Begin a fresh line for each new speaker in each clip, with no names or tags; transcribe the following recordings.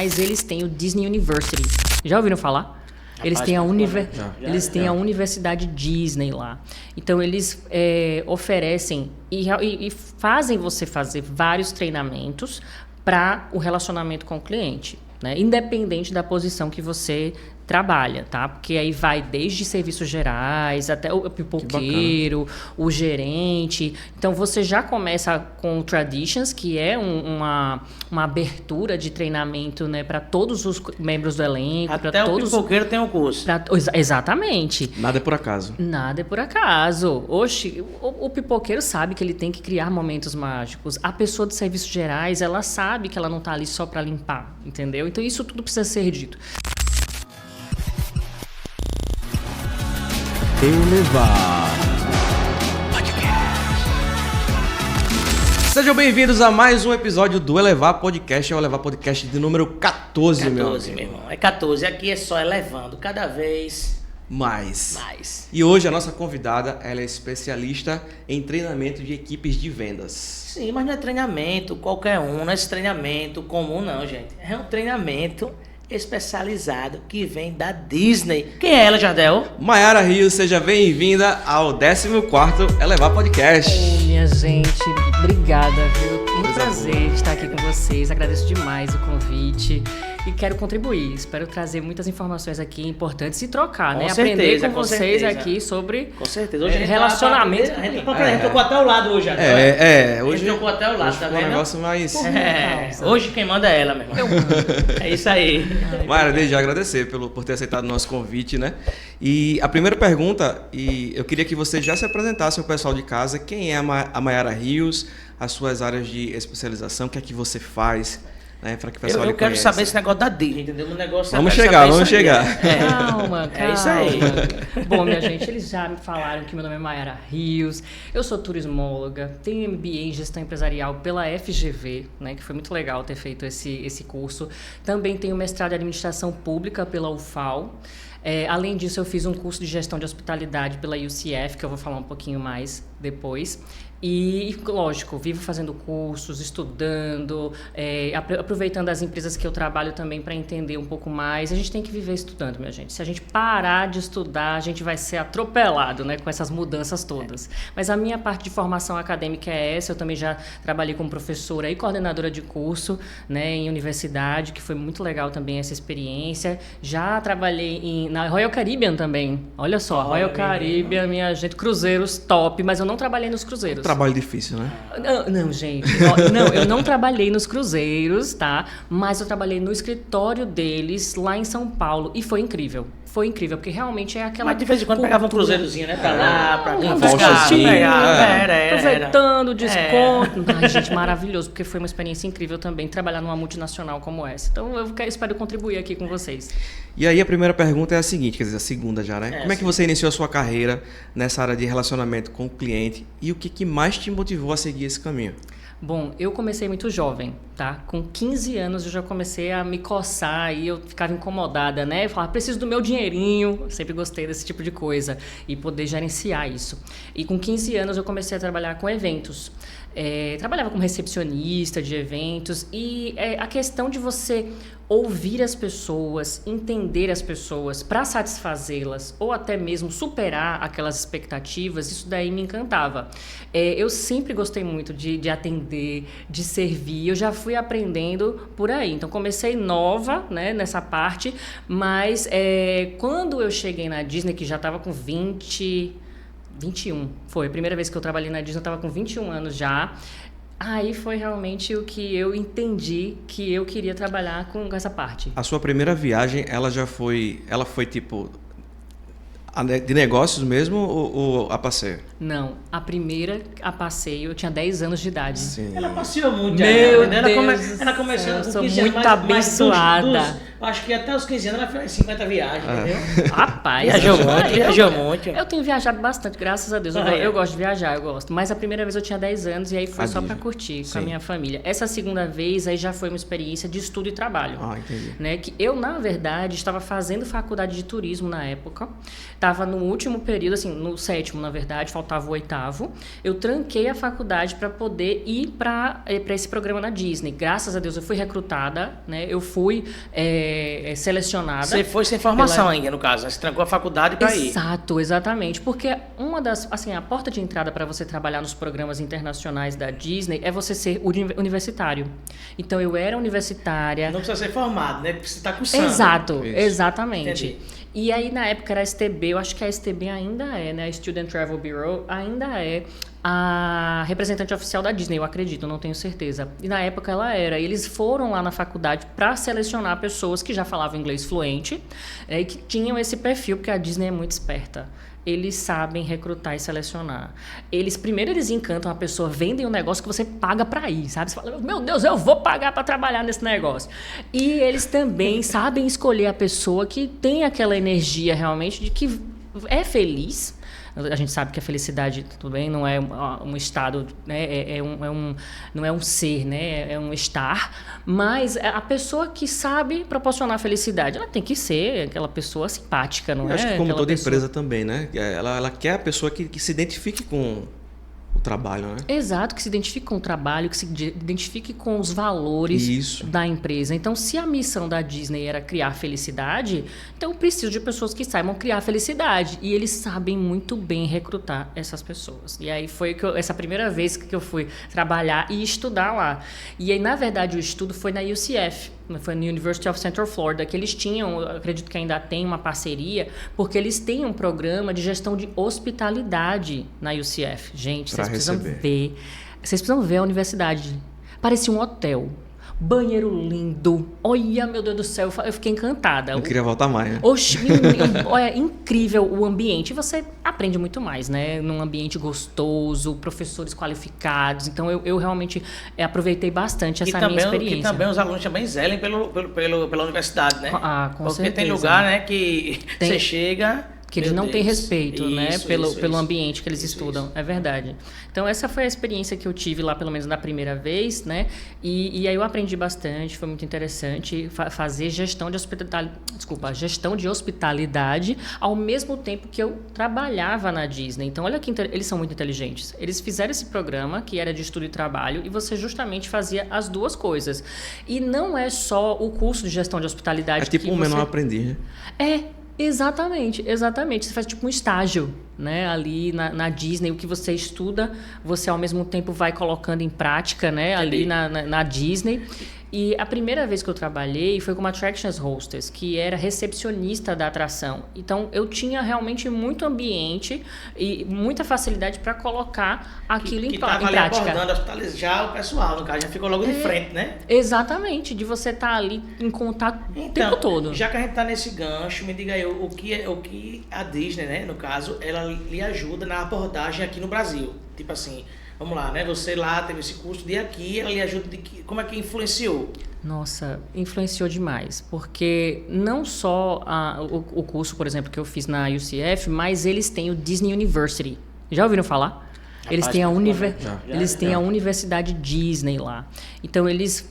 Mas eles têm o Disney University. Já ouviram falar? Eles têm a Universidade Disney lá. Então, eles oferecem e fazem você fazer vários treinamentos para o relacionamento com o cliente, né? Independente da posição que você trabalha, tá? Porque aí vai desde serviços gerais até o pipoqueiro, o gerente. Então, você já começa com o Traditions, que é uma abertura de treinamento, né, para todos os membros do elenco.
Até o pipoqueiro tem um curso.
Exatamente.
Nada é por acaso.
Nada é por acaso. Oxe, o pipoqueiro sabe que ele tem que criar momentos mágicos. A pessoa de serviços gerais, ela sabe que ela não está ali só para limpar, entendeu? Então, isso tudo precisa ser dito.
Elevar Sejam bem-vindos a mais um episódio do Elevar Podcast. É o Elevar Podcast de número 14, meu amigo.
Meu irmão. É 14. Aqui é só elevando cada vez
mais.
E
E hoje a nossa convidada, ela é especialista em treinamento de equipes de vendas.
Sim, mas não é treinamento qualquer um, não é esse treinamento comum não, gente. É um treinamento especializado que vem da Disney. Quem é ela, Jardel?
Maiara Rios, seja bem-vinda ao 14º Elevar Podcast.
Minha gente, obrigada, viu? Um prazer estar aqui com vocês. Agradeço demais o convite e quero contribuir. Espero trazer muitas informações aqui importantes e trocar,
Com
né?
certeza,
Aprender com vocês aqui sobre
Com certeza. Hoje
relacionamento.
A gente tocou até o lado hoje, Jardel.
Hoje
A gente tocou até o lado,
hoje
tá
ficou
vendo?
um negócio mais...
Hoje quem manda é ela, meu irmão. É isso aí.
Maiara, desde já agradecer por ter aceitado o nosso convite, né? E a primeira pergunta, e eu queria que você já se apresentasse ao pessoal de casa, quem é a Maiara Rios, as suas áreas de especialização, o que é que você faz, né? Para que o pessoal
Eu quero
conheça.
saber esse negócio da Disney, entendeu? O negócio
Vamos chegar.
Calma.
É isso aí.
Bom, minha gente, eles já me falaram que meu nome é Maiara Rios, eu sou turismóloga, tenho MBA em Gestão Empresarial pela FGV, né, que foi muito legal ter feito esse curso. Também tenho mestrado em Administração Pública pela UFAL. Além disso, eu fiz um curso de Gestão de Hospitalidade pela UCF, que eu vou falar um pouquinho mais depois. E, lógico, vivo fazendo cursos, estudando, aproveitando as empresas que eu trabalho também para entender um pouco mais. A gente tem que viver estudando, minha gente. Se a gente parar de estudar, a gente vai ser atropelado, né, com essas mudanças todas. Mas a minha parte de formação acadêmica é essa. Eu também já trabalhei como professora e coordenadora de curso, né, em universidade, que foi muito legal também essa experiência. Já trabalhei na Royal Caribbean também. Olha só, Royal Caribbean, minha gente, cruzeiros top, mas eu não trabalhei nos cruzeiros.
Trabalho difícil, né?
Não, gente. Não, eu não trabalhei nos cruzeiros, tá? Mas eu trabalhei no escritório deles lá em São Paulo e foi incrível. Foi incrível, porque realmente é aquela...
Mas de vez em quando pegava um cruzeirozinho, né? Pra lá, pra cá.
Aproveitando o desconto. Ai, gente, maravilhoso, porque foi uma experiência incrível também trabalhar numa multinacional como essa. Então, eu espero contribuir aqui com vocês.
E aí, a primeira pergunta é a seguinte, quer dizer, a segunda já, né? Como é que você iniciou a sua carreira nessa área de relacionamento com o cliente e o que mais te motivou a seguir esse caminho?
Bom, eu comecei muito jovem, tá? Com 15 anos eu já comecei a me coçar e eu ficava incomodada, né? Eu falava, preciso do meu dinheirinho, eu sempre gostei desse tipo de coisa e poder gerenciar isso. E com 15 anos eu comecei a trabalhar com eventos. Trabalhava como recepcionista de eventos e a questão de você ouvir as pessoas, entender as pessoas para satisfazê-las ou até mesmo superar aquelas expectativas, isso daí me encantava. Eu sempre gostei muito de atender, de servir, eu já fui aprendendo por aí. Então, comecei nova, né, nessa parte, mas quando eu cheguei na Disney, que já estava com 21, foi a primeira vez que eu trabalhei na Disney, eu estava com 21 anos já. Aí foi realmente o que eu entendi que eu queria trabalhar com essa parte.
A sua primeira viagem, ela foi tipo de negócios mesmo ou a passeio?
Não, a primeira a passeio, eu tinha 10 anos de idade.
Sim.
Ela passeou muito.
Meu
ela
Deus,
começou
eu
com
sou
15
muito
anos,
abençoada.
Eu acho que até os 15 anos ela fez 50 viagens, entendeu?
Rapaz,
Viajou muito.
Eu tenho viajado bastante, graças a Deus. Eu gosto de viajar, eu gosto. Mas a primeira vez eu tinha 10 anos e aí foi só para curtir com a minha família. Essa segunda vez aí já foi uma experiência de estudo e trabalho.
Entendi.
Né? Que eu, na verdade, estava fazendo faculdade de turismo na época. Estava no último período, assim, no 7º, na verdade, faltava o 8º. Eu tranquei a faculdade para poder ir para esse programa na Disney. Graças a Deus eu fui recrutada, né? Eu fui selecionada.
Você foi sem formação ainda, no caso, né? Você trancou a faculdade para ir.
Exato, exatamente. Porque uma das, assim, a porta de entrada para você trabalhar nos programas internacionais da Disney é você ser universitário. Então eu era universitária.
Não precisa ser formado, né? Porque você está cursando.
Exato, exatamente.
Entendi.
E aí, na época, era a STB, eu acho que a STB ainda é, né? A Student Travel Bureau ainda é a representante oficial da Disney, eu acredito, não tenho certeza. E na época ela era. E eles foram lá na faculdade para selecionar pessoas que já falavam inglês fluente, e que tinham esse perfil, porque a Disney é muito esperta. Eles sabem recrutar e selecionar. Primeiro eles encantam a pessoa, vendem um negócio que você paga para ir, sabe? Você fala, meu Deus, eu vou pagar para trabalhar nesse negócio. E eles também sabem escolher a pessoa que tem aquela energia realmente de que é feliz. A gente sabe que a felicidade, tudo bem, não é um estado, né? Não é um ser, né? É um estar. Mas a pessoa que sabe proporcionar felicidade, ela tem que ser aquela pessoa simpática, não é?
Acho que como
aquela
toda
pessoa...
empresa também, né? Ela quer a pessoa que se identifique com o trabalho, né?
Exato, que se identifique com o trabalho, que se identifique com os valores da empresa. Então, se a missão da Disney era criar felicidade, então eu preciso de pessoas que saibam criar felicidade. E eles sabem muito bem recrutar essas pessoas. E aí foi essa primeira vez que eu fui trabalhar e estudar lá. E aí, na verdade, o estudo foi na UCF. Foi na University of Central Florida, que eles tinham, eu acredito que ainda tem uma parceria, porque eles têm um programa de gestão de hospitalidade na UCF. Gente, vocês precisam ver a universidade. Parecia um hotel. Banheiro lindo. Olha, meu Deus do céu, eu fiquei encantada.
Eu queria voltar mais, né?
Oxe, é incrível o ambiente. Você aprende muito mais, né? Num ambiente gostoso, professores qualificados. Então, eu realmente aproveitei bastante essa minha experiência.
E também os alunos também zelem pela universidade, né?
Com certeza.
Porque tem lugar, né, que você chega...
Que eles não têm respeito, né, pelo ambiente que eles estudam, é verdade. Então, essa foi a experiência que eu tive lá, pelo menos na primeira vez, né, e aí eu aprendi bastante, foi muito interessante fazer gestão de hospitalidade ao mesmo tempo que eu trabalhava na Disney. Então, olha que eles são muito inteligentes. Eles fizeram esse programa, que era de estudo e trabalho, e você justamente fazia as duas coisas. E não é só o curso de gestão de hospitalidade.
É tipo um menor aprendiz, né?
Exatamente. Você faz tipo um estágio, né? Ali na Disney, o que você estuda, você ao mesmo tempo vai colocando em prática, né? Ali na Disney. E a primeira vez que eu trabalhei foi como Attractions Hostess, que era recepcionista da atração. Então, eu tinha realmente muito ambiente e muita facilidade para colocar aquilo em prática.
Abordando já o pessoal, no caso, já ficou logo de frente, né?
Exatamente, de você estar ali em contato o tempo todo.
Já que a gente está nesse gancho, me diga aí, o que a Disney, né, no caso, ela lhe ajuda na abordagem aqui no Brasil. Tipo assim... Vamos lá, né? Você lá teve esse curso de aqui, ela lhe ajuda como é que influenciou?
Nossa, influenciou demais, porque não só o curso, por exemplo, que eu fiz na UCF, mas eles têm o Disney University. Já ouviram falar? Eles têm a Universidade Disney lá. Então, eles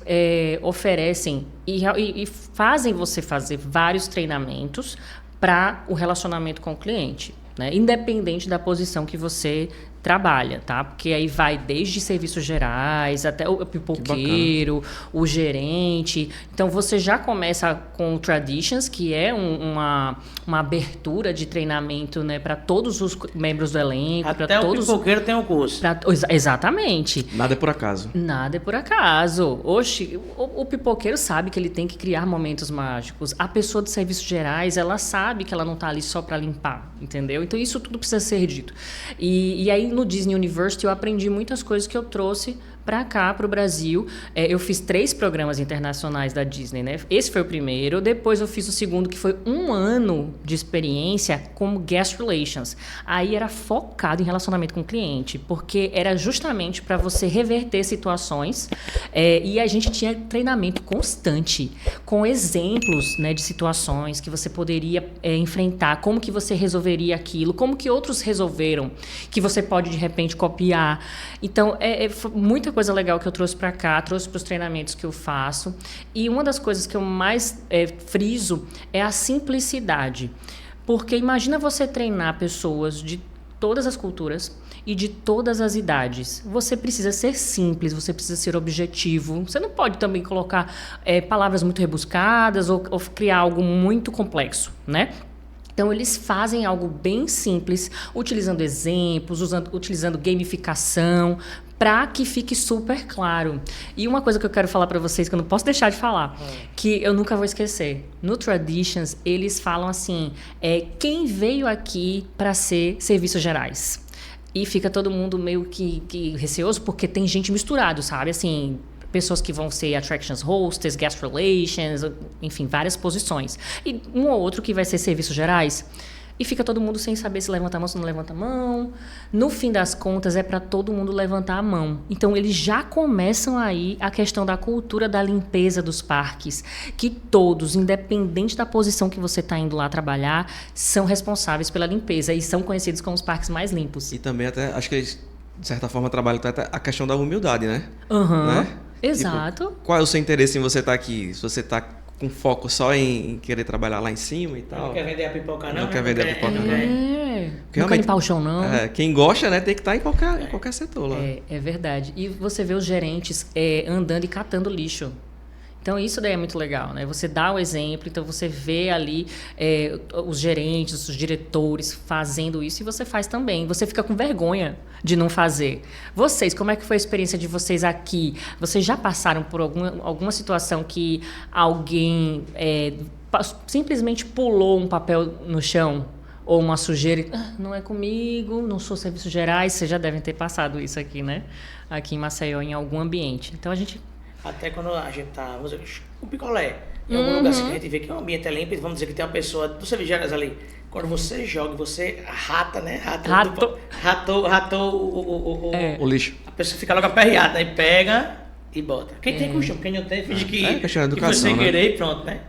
oferecem e fazem você fazer vários treinamentos para o relacionamento com o cliente, né? Independente da posição que você trabalha, tá? Porque aí vai desde serviços gerais até o pipoqueiro, o gerente. Então, você já começa com o Traditions, que é uma abertura de treinamento, né, para todos os membros do elenco.
Até o pipoqueiro tem um curso.
Exatamente.
Nada é por acaso.
Nada é por acaso. Oxe, o pipoqueiro sabe que ele tem que criar momentos mágicos. A pessoa de serviços gerais, ela sabe que ela não está ali só para limpar, entendeu? Então, isso tudo precisa ser dito. E aí, no Disney University, eu aprendi muitas coisas que eu trouxe para cá, para o Brasil. Eu fiz 3 programas internacionais da Disney, né? Esse foi o primeiro. Depois eu fiz o segundo, que foi 1 ano de experiência como Guest Relations. Aí era focado em relacionamento com o cliente, porque era justamente para você reverter situações. E a gente tinha treinamento constante, com exemplos, né, de situações que você poderia enfrentar, como que você resolveria aquilo, como que outros resolveram, que você pode, de repente, copiar. Então, muita coisa legal que eu trouxe para cá, trouxe para os treinamentos que eu faço. E uma das coisas que eu mais friso é a simplicidade. Porque imagina você treinar pessoas de todas as culturas e de todas as idades. Você precisa ser simples, você precisa ser objetivo. Você não pode também colocar palavras muito rebuscadas ou criar algo muito complexo, né? Então, eles fazem algo bem simples, utilizando exemplos, utilizando gamificação, para que fique super claro. E uma coisa que eu quero falar para vocês, que eu não posso deixar de falar, que eu nunca vou esquecer. No Traditions, eles falam assim, quem veio aqui para ser serviços gerais? E fica todo mundo meio que receoso, porque tem gente misturado, sabe? Assim, pessoas que vão ser attractions hostess, guest relations, enfim, várias posições. E um ou outro que vai ser serviços gerais. E fica todo mundo sem saber se levanta a mão, se não levanta a mão. No fim das contas, é para todo mundo levantar a mão. Então, eles já começam aí a questão da cultura da limpeza dos parques, que todos, independente da posição que você está indo lá trabalhar, são responsáveis pela limpeza e são conhecidos como os parques mais limpos.
E também até, acho que eles, de certa forma, trabalham até a questão da humildade, né?
Né? Exato.
Tipo, qual é o seu interesse em você estar aqui? Se você está com foco só em querer trabalhar lá em cima e tal.
Não quer vender a pipoca, não?
Não quer vender a pipoca, não.
Não quer limpar o chão, não.
Quem gosta, né, tem que estar em qualquer setor lá.
É verdade. E você vê os gerentes andando e catando lixo. Então, isso daí é muito legal, né? Você dá o exemplo, então você vê ali os gerentes, os diretores fazendo isso e você faz também. Você fica com vergonha de não fazer. Vocês, como é que foi a experiência de vocês aqui? Vocês já passaram por alguma situação que alguém simplesmente pulou um papel no chão? Ou uma sujeira, não é comigo, não sou serviços gerais. Vocês já devem ter passado isso aqui, né? Aqui em Maceió, em algum ambiente. Então, a gente...
Até quando a gente tá, vamos dizer, o picolé, em algum lugar assim que a gente vê que o ambiente é limpo, vamos dizer que tem uma pessoa dos serviços ali. Quando você joga, você rata, né? Ratou
o lixo.
A pessoa fica logo aperreada, aí pega e bota. Quem tem costume, quem não tem, finge que
questão de educação,
que você
né?
querer e pronto, né?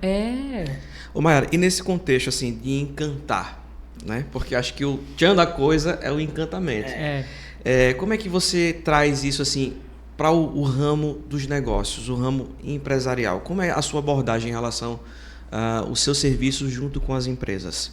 Ô Mayara, e nesse contexto assim de encantar, né? Porque acho que o tchan da coisa é o encantamento. Como é que você traz isso assim para o ramo dos negócios, o ramo empresarial? Como é a sua abordagem em relação aos seus serviços junto com as empresas?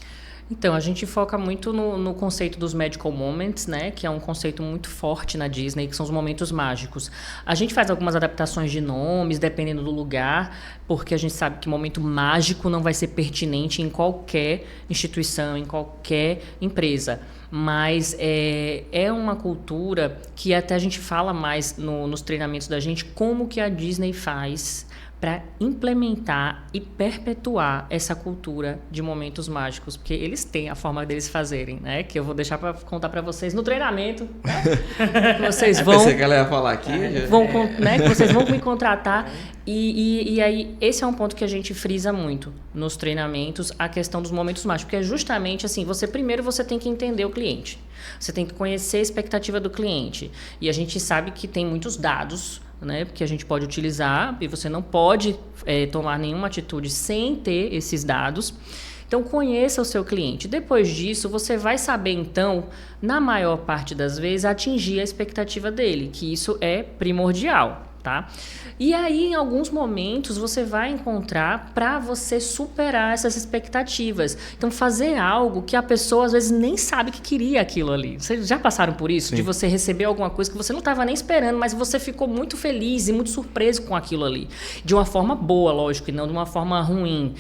Então, a gente foca muito no conceito dos Magical Moments, né? Que é um conceito muito forte na Disney, que são os momentos mágicos. A gente faz algumas adaptações de nomes, dependendo do lugar, porque a gente sabe que momento mágico não vai ser pertinente em qualquer instituição, em qualquer empresa. Mas é uma cultura que até a gente fala mais nos treinamentos da gente, como que a Disney faz para implementar e perpetuar essa cultura de momentos mágicos, porque eles têm a forma deles fazerem, né? Que eu vou deixar para contar para vocês no treinamento. Né? Vocês vão.
Pensei que ela ia falar aqui.
Né? Que vocês vão me contratar. E aí, esse é um ponto que a gente frisa muito nos treinamentos, a questão dos momentos mágicos, porque é justamente assim, primeiro você tem que entender o cliente. Você tem que conhecer a expectativa do cliente. E a gente sabe que tem muitos dados, né, que a gente pode utilizar, e você não pode tomar nenhuma atitude sem ter esses dados. Então, conheça o seu cliente. Depois disso, você vai saber, então, na maior parte das vezes, atingir a expectativa dele, que isso é primordial, tá? E aí, em alguns momentos, você vai encontrar para você superar essas expectativas. Então, fazer algo que a pessoa, às vezes, nem sabe que queria aquilo ali. Vocês já passaram por isso? Sim. De você receber alguma coisa que você não estava nem esperando, mas você ficou muito feliz e muito surpreso com aquilo ali. De uma forma boa, lógico, e não de uma forma ruim.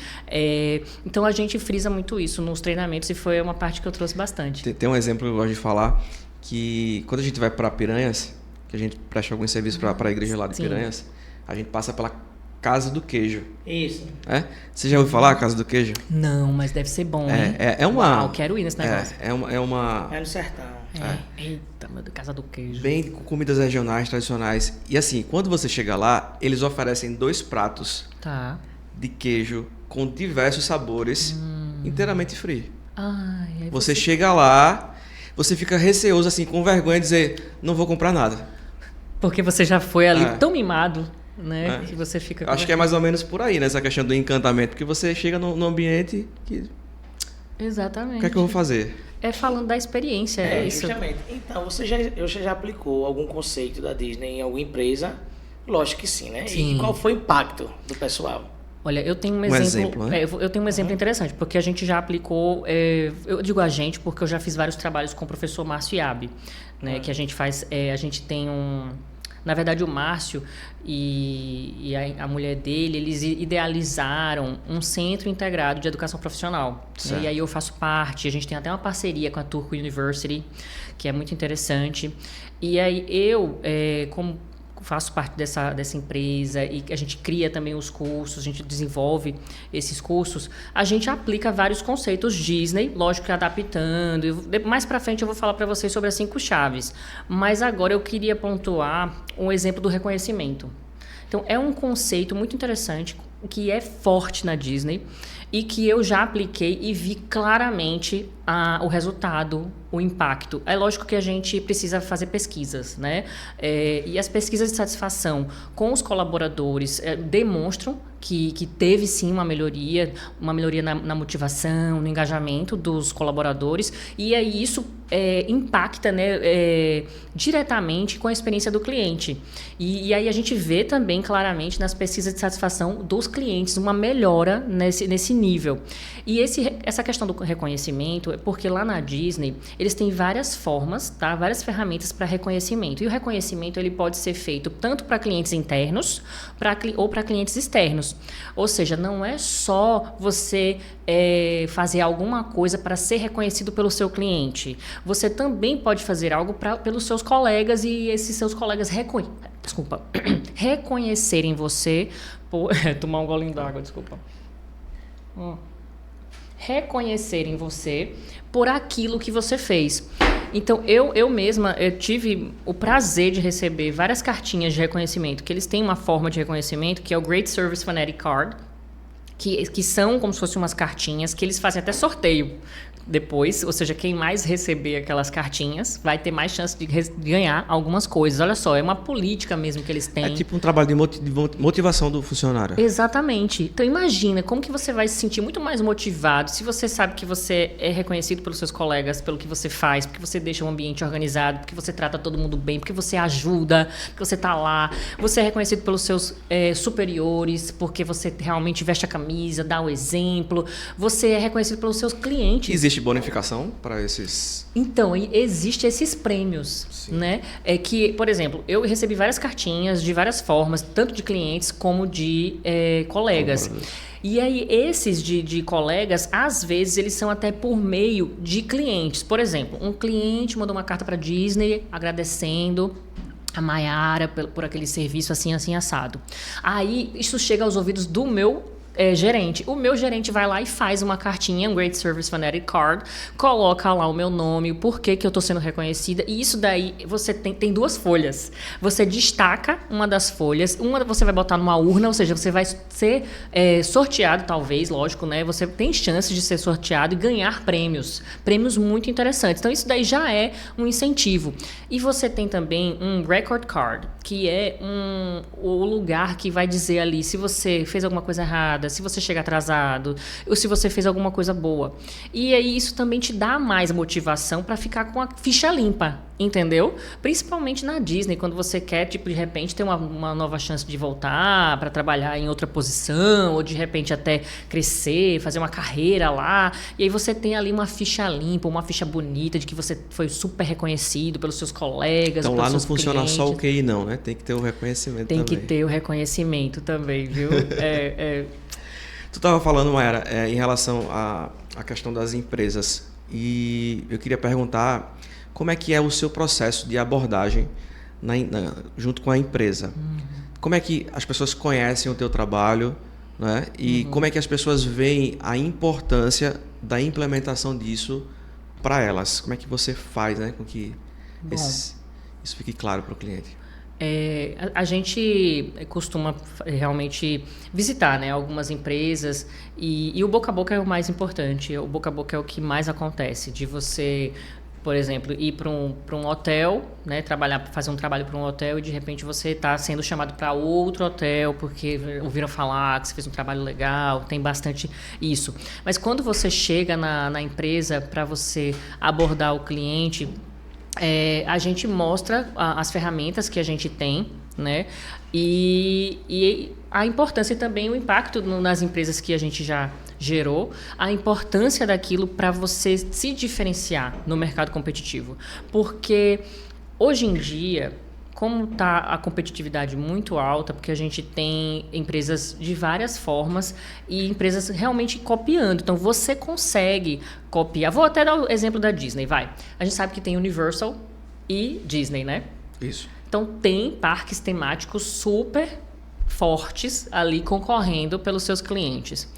Então, a gente frisa muito isso nos treinamentos e foi uma parte que eu trouxe bastante.
Tem um exemplo que eu gosto de falar, que quando a gente vai para Piranhas, que a gente presta algum serviço para a igreja lá de Piranhas, a gente passa pela Casa do Queijo.
Isso.
Você já ouviu falar a Casa do Queijo?
Não, mas deve ser bom, hein?
É uma...
Uau, quero ir nesse negócio.
É uma...
É no sertão.
Eita, meu Deus, Casa do Queijo.
Bem com comidas regionais, tradicionais. E assim, quando você chega lá, eles oferecem 2 pratos
Tá.
de queijo com diversos sabores, inteiramente free.
Ai, aí
Você chega lá, você fica receoso, assim, com vergonha de dizer, não vou comprar nada.
Porque você já foi ali
É.
tão mimado, né?
É.
Que você fica...
Eu acho que é mais ou menos por aí, né? Essa questão do encantamento. Porque você chega num ambiente que...
Exatamente.
O que é que eu vou fazer?
É falando da experiência, é isso.
Justamente. Então, você já aplicou algum conceito da Disney em alguma empresa? Lógico que sim, né?
Sim.
E qual foi o impacto do pessoal?
Olha, eu tenho um
exemplo,
exemplo,
né?
eu tenho um exemplo interessante, porque a gente já aplicou, eu digo a gente porque eu já fiz vários trabalhos com o professor Márcio Iabe, né, que a gente faz, a gente tem na verdade o Márcio e a mulher dele, eles idealizaram um centro integrado de educação profissional, né? E aí eu faço parte, a gente tem até uma parceria com a Turku University, que é muito interessante, e aí eu, como faço parte dessa empresa e a gente cria também os cursos, a gente desenvolve esses cursos, a gente aplica vários conceitos Disney, lógico que adaptando. Mais para frente eu vou falar para vocês sobre as 5 chaves, mas agora eu queria pontuar um exemplo do reconhecimento. Então, é um conceito muito interessante que é forte na Disney e que eu já apliquei e vi claramente o resultado, o impacto. É lógico que a gente precisa fazer pesquisas, né? E as pesquisas de satisfação com os colaboradores demonstram que teve sim uma melhoria na motivação, no engajamento dos colaboradores, e aí isso impacta, né, diretamente com a experiência do cliente. E aí a gente vê também claramente nas pesquisas de satisfação dos clientes uma melhora nesse nível. E essa questão do reconhecimento é porque lá na Disney eles têm várias formas, tá? Várias ferramentas para reconhecimento. E o reconhecimento ele pode ser feito tanto para clientes internos ou para clientes externos. Ou seja, não é só você fazer alguma coisa para ser reconhecido pelo seu cliente. Você também pode fazer algo pelos seus colegas e esses seus colegas reconhecerem você por... tomar um golinho d'água, desculpa. Reconhecerem você por aquilo que você fez. Então, eu mesma tive o prazer de receber várias cartinhas de reconhecimento, que eles têm uma forma de reconhecimento, que é o Great Service Fanatic Card, que são como se fossem umas cartinhas, que eles fazem até sorteio depois, ou seja, quem mais receber aquelas cartinhas vai ter mais chance de ganhar algumas coisas. Olha só, é uma política mesmo que eles têm.
É tipo um trabalho de motivação do funcionário.
Exatamente. Então imagina como que você vai se sentir muito mais motivado se você sabe que você é reconhecido pelos seus colegas, pelo que você faz, porque você deixa o ambiente organizado, porque você trata todo mundo bem, porque você ajuda, porque você está lá. Você é reconhecido pelos seus superiores, porque você realmente veste a camisa, dá o exemplo. Você é reconhecido pelos seus clientes.
Existe bonificação para esses?
Então, existem esses prêmios, né? Que, por exemplo, eu recebi várias cartinhas de várias formas, tanto de clientes como de colegas. E aí, esses de colegas, às vezes, eles são até por meio de clientes. Por exemplo, um cliente mandou uma carta para a Disney agradecendo a Mayara por aquele serviço assim, assim, assado. Aí, isso chega aos ouvidos do meu gerente. O meu gerente vai lá e faz uma cartinha, um Great Service Fanatic Card, coloca lá o meu nome, o porquê que eu estou sendo reconhecida, e isso daí você tem 2 folhas. Você destaca uma das folhas, uma você vai botar numa urna, ou seja, você vai ser sorteado, talvez, lógico, né? Você tem chances de ser sorteado e ganhar prêmios muito interessantes. Então, isso daí já é um incentivo. E você tem também um Record Card, que é o lugar que vai dizer ali se você fez alguma coisa errada, se você chega atrasado, ou se você fez alguma coisa boa. E aí isso também te dá mais motivação para ficar com a ficha limpa, entendeu? Principalmente na Disney, quando você quer, tipo, de repente ter uma nova chance de voltar para trabalhar em outra posição, ou de repente até crescer, fazer uma carreira lá, e aí você tem ali uma ficha limpa, uma ficha bonita de que você foi super reconhecido pelos seus colegas,
então
pelos
lá não
seus
funciona
clientes.
só o QI não, né? Tem que ter o reconhecimento também.
Tem que ter o reconhecimento também, viu?
Tu estava falando, Mayara, em relação à questão das empresas, e eu queria perguntar como é que é o seu processo de abordagem junto com a empresa. Como é que as pessoas conhecem o teu trabalho, né? E como é que as pessoas veem a importância da implementação disso para elas? Como é que você faz, né, com que
Bom.
isso fique claro para o cliente?
A gente costuma realmente visitar, né, algumas empresas e o boca a boca é o mais importante. O boca a boca é o que mais acontece, de você, por exemplo, ir para um hotel, né, fazer um trabalho para um hotel e de repente você está sendo chamado para outro hotel porque ouviram falar que você fez um trabalho legal, tem bastante isso. Mas quando você chega na empresa para você abordar o cliente, a gente mostra as ferramentas que a gente tem, né? E a importância e também o impacto nas empresas que a gente já gerou, a importância daquilo para você se diferenciar no mercado competitivo. Porque hoje em dia, como está a competitividade muito alta, porque a gente tem empresas de várias formas e empresas realmente copiando. Então, você consegue copiar. Vou até dar o exemplo da Disney, vai. A gente sabe que tem Universal e Disney, né?
Isso.
Então, tem parques temáticos super fortes ali concorrendo pelos seus clientes.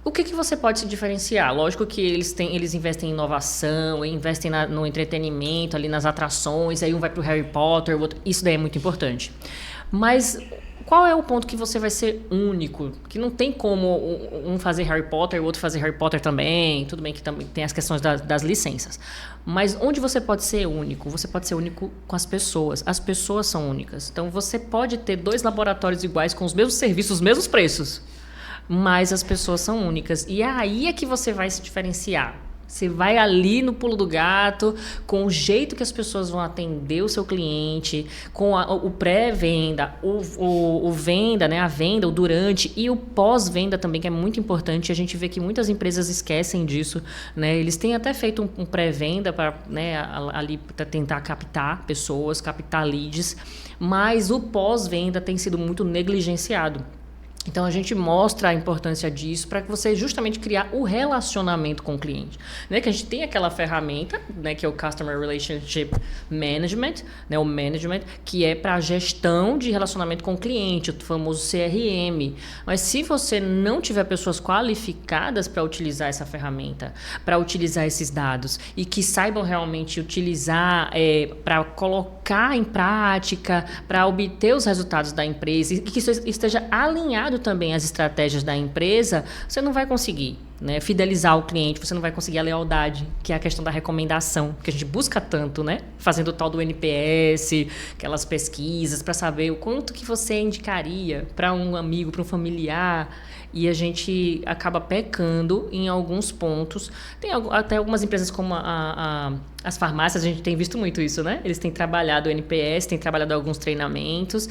O que você pode se diferenciar? Lógico que eles investem em inovação, investem no entretenimento, ali nas atrações, aí um vai para o Harry Potter, o outro, isso daí é muito importante. Mas qual é o ponto que você vai ser único? Que não tem como um fazer Harry Potter, o outro fazer Harry Potter também, tudo bem que também tem as questões das licenças. Mas onde você pode ser único? Você pode ser único com as pessoas. As pessoas são únicas. Então você pode ter 2 laboratórios iguais com os mesmos serviços, os mesmos preços. Mas as pessoas são únicas. E aí é que você vai se diferenciar. Você vai ali no pulo do gato, com o jeito que as pessoas vão atender o seu cliente, com o pré-venda, o venda, né, a venda, o durante e o pós-venda também, que é muito importante. A gente vê que muitas empresas esquecem disso, né? Eles têm até feito um pré-venda para, né, ali para tentar captar pessoas, captar leads, mas o pós-venda tem sido muito negligenciado. Então, a gente mostra a importância disso para que você justamente criar o relacionamento com o cliente. Né? Que a gente tem aquela ferramenta, né, que é o Customer Relationship Management, né, o Management, que é para a gestão de relacionamento com o cliente, o famoso CRM. Mas se você não tiver pessoas qualificadas para utilizar essa ferramenta, para utilizar esses dados e que saibam realmente utilizar para colocar em prática, para obter os resultados da empresa e que isso esteja alinhado também às estratégias da empresa, você não vai conseguir, né, fidelizar o cliente, você não vai conseguir a lealdade, que é a questão da recomendação, que a gente busca tanto, né? Fazendo o tal do NPS, aquelas pesquisas para saber o quanto que você indicaria para um amigo, para um familiar, e a gente acaba pecando em alguns pontos. Tem até algumas empresas como as farmácias, a gente tem visto muito isso, né? Eles têm trabalhado o NPS, têm trabalhado alguns treinamentos,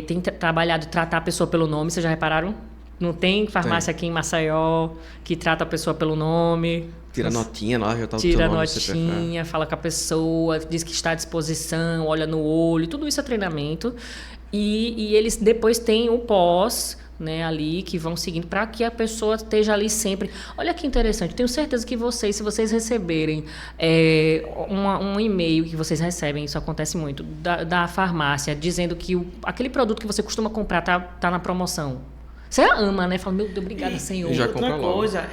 têm trabalhado tratar a pessoa pelo nome, vocês já repararam? Não tem farmácia aqui em Maceió que trata a pessoa pelo nome.
Tira notinha lá, já tá o
tira
teu nome,
notinha, fala com a pessoa, diz que está à disposição, olha no olho, tudo isso é treinamento. E eles depois têm o pós, né, ali, que vão seguindo para que a pessoa esteja ali sempre. Olha que interessante, tenho certeza que se vocês receberem um e-mail que vocês recebem, isso acontece muito, da farmácia, dizendo que aquele produto que você costuma comprar tá na promoção. Você ama, né? Fala, meu Deus, obrigada, Senhor.
Já
outra coisa,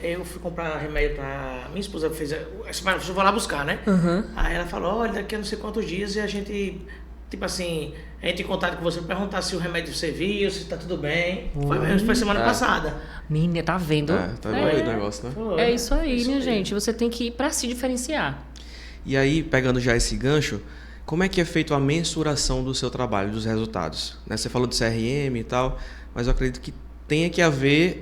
eu fui comprar remédio pra... Minha esposa fez... Eu vou lá buscar, né?
Uhum.
Aí ela falou, olha, daqui a não sei quantos dias e a gente... Tipo assim, a gente em contato com você, perguntar se o remédio serviu, se tá tudo bem. Foi semana passada.
Menina, tá vendo?
Tá doido o negócio, né?
Foi.
É isso aí, minha gente. Você tem que ir pra se diferenciar.
E aí, pegando já esse gancho, como é que é feito a mensuração do seu trabalho, dos resultados? Né? Você falou de CRM e tal, mas eu acredito que tenha que haver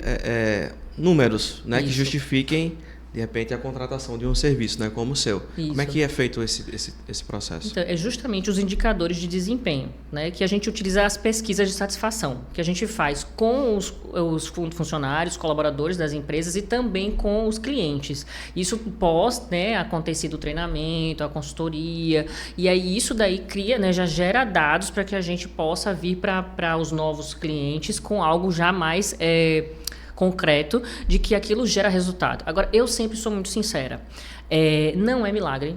números, né, que justifiquem, de repente, a contratação de um serviço, né, como o seu.
Isso.
Como é que é feito esse processo?
Então, é justamente os indicadores de desempenho, né, que a gente utiliza as pesquisas de satisfação, que a gente faz com os funcionários, colaboradores das empresas e também com os clientes. Isso pós, né, acontecido o treinamento, a consultoria, e aí isso daí cria, né, já gera dados para que a gente possa vir para os novos clientes com algo já mais... concreto de que aquilo gera resultado. Agora, eu sempre sou muito sincera. Não é milagre.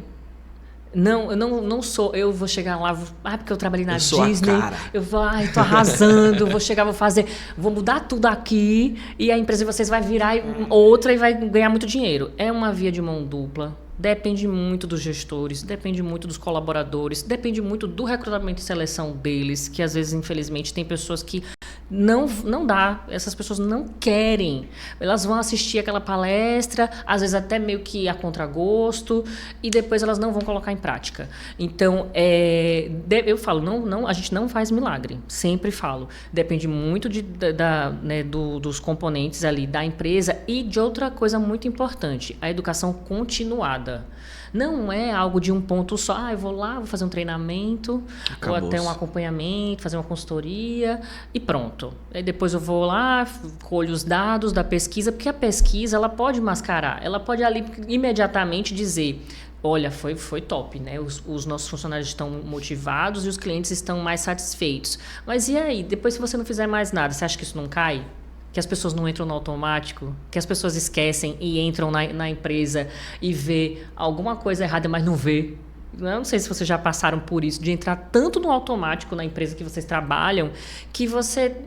Não, eu não sou... Eu vou chegar lá... porque eu trabalhei na Disney. Eu vou... tô arrasando. Vou chegar, vou fazer... Vou mudar tudo aqui e a empresa de vocês vai virar outra e vai ganhar muito dinheiro. É uma via de mão dupla. Depende muito dos gestores, depende muito dos colaboradores, depende muito do recrutamento e seleção deles, que às vezes, infelizmente, tem pessoas que não dá, essas pessoas não querem. Elas vão assistir aquela palestra, às vezes até meio que a contragosto, e depois elas não vão colocar em prática. Então, eu falo, a gente não faz milagre, sempre falo. Depende muito dos componentes ali da empresa e de outra coisa muito importante, a educação continuada. Não é algo de um ponto só. Eu vou lá, vou fazer um treinamento, ou até um acompanhamento, fazer uma consultoria e pronto. Aí depois eu vou lá, colho os dados da pesquisa, porque a pesquisa ela pode mascarar, ela pode ali imediatamente dizer: olha, foi top, né? Os nossos funcionários estão motivados e os clientes estão mais satisfeitos. Mas e aí? Depois, se você não fizer mais nada, você acha que isso não cai? Que as pessoas não entram no automático, que as pessoas esquecem e entram na empresa e vê alguma coisa errada, mas não vê. Eu não sei se vocês já passaram por isso, de entrar tanto no automático na empresa que vocês trabalham, que você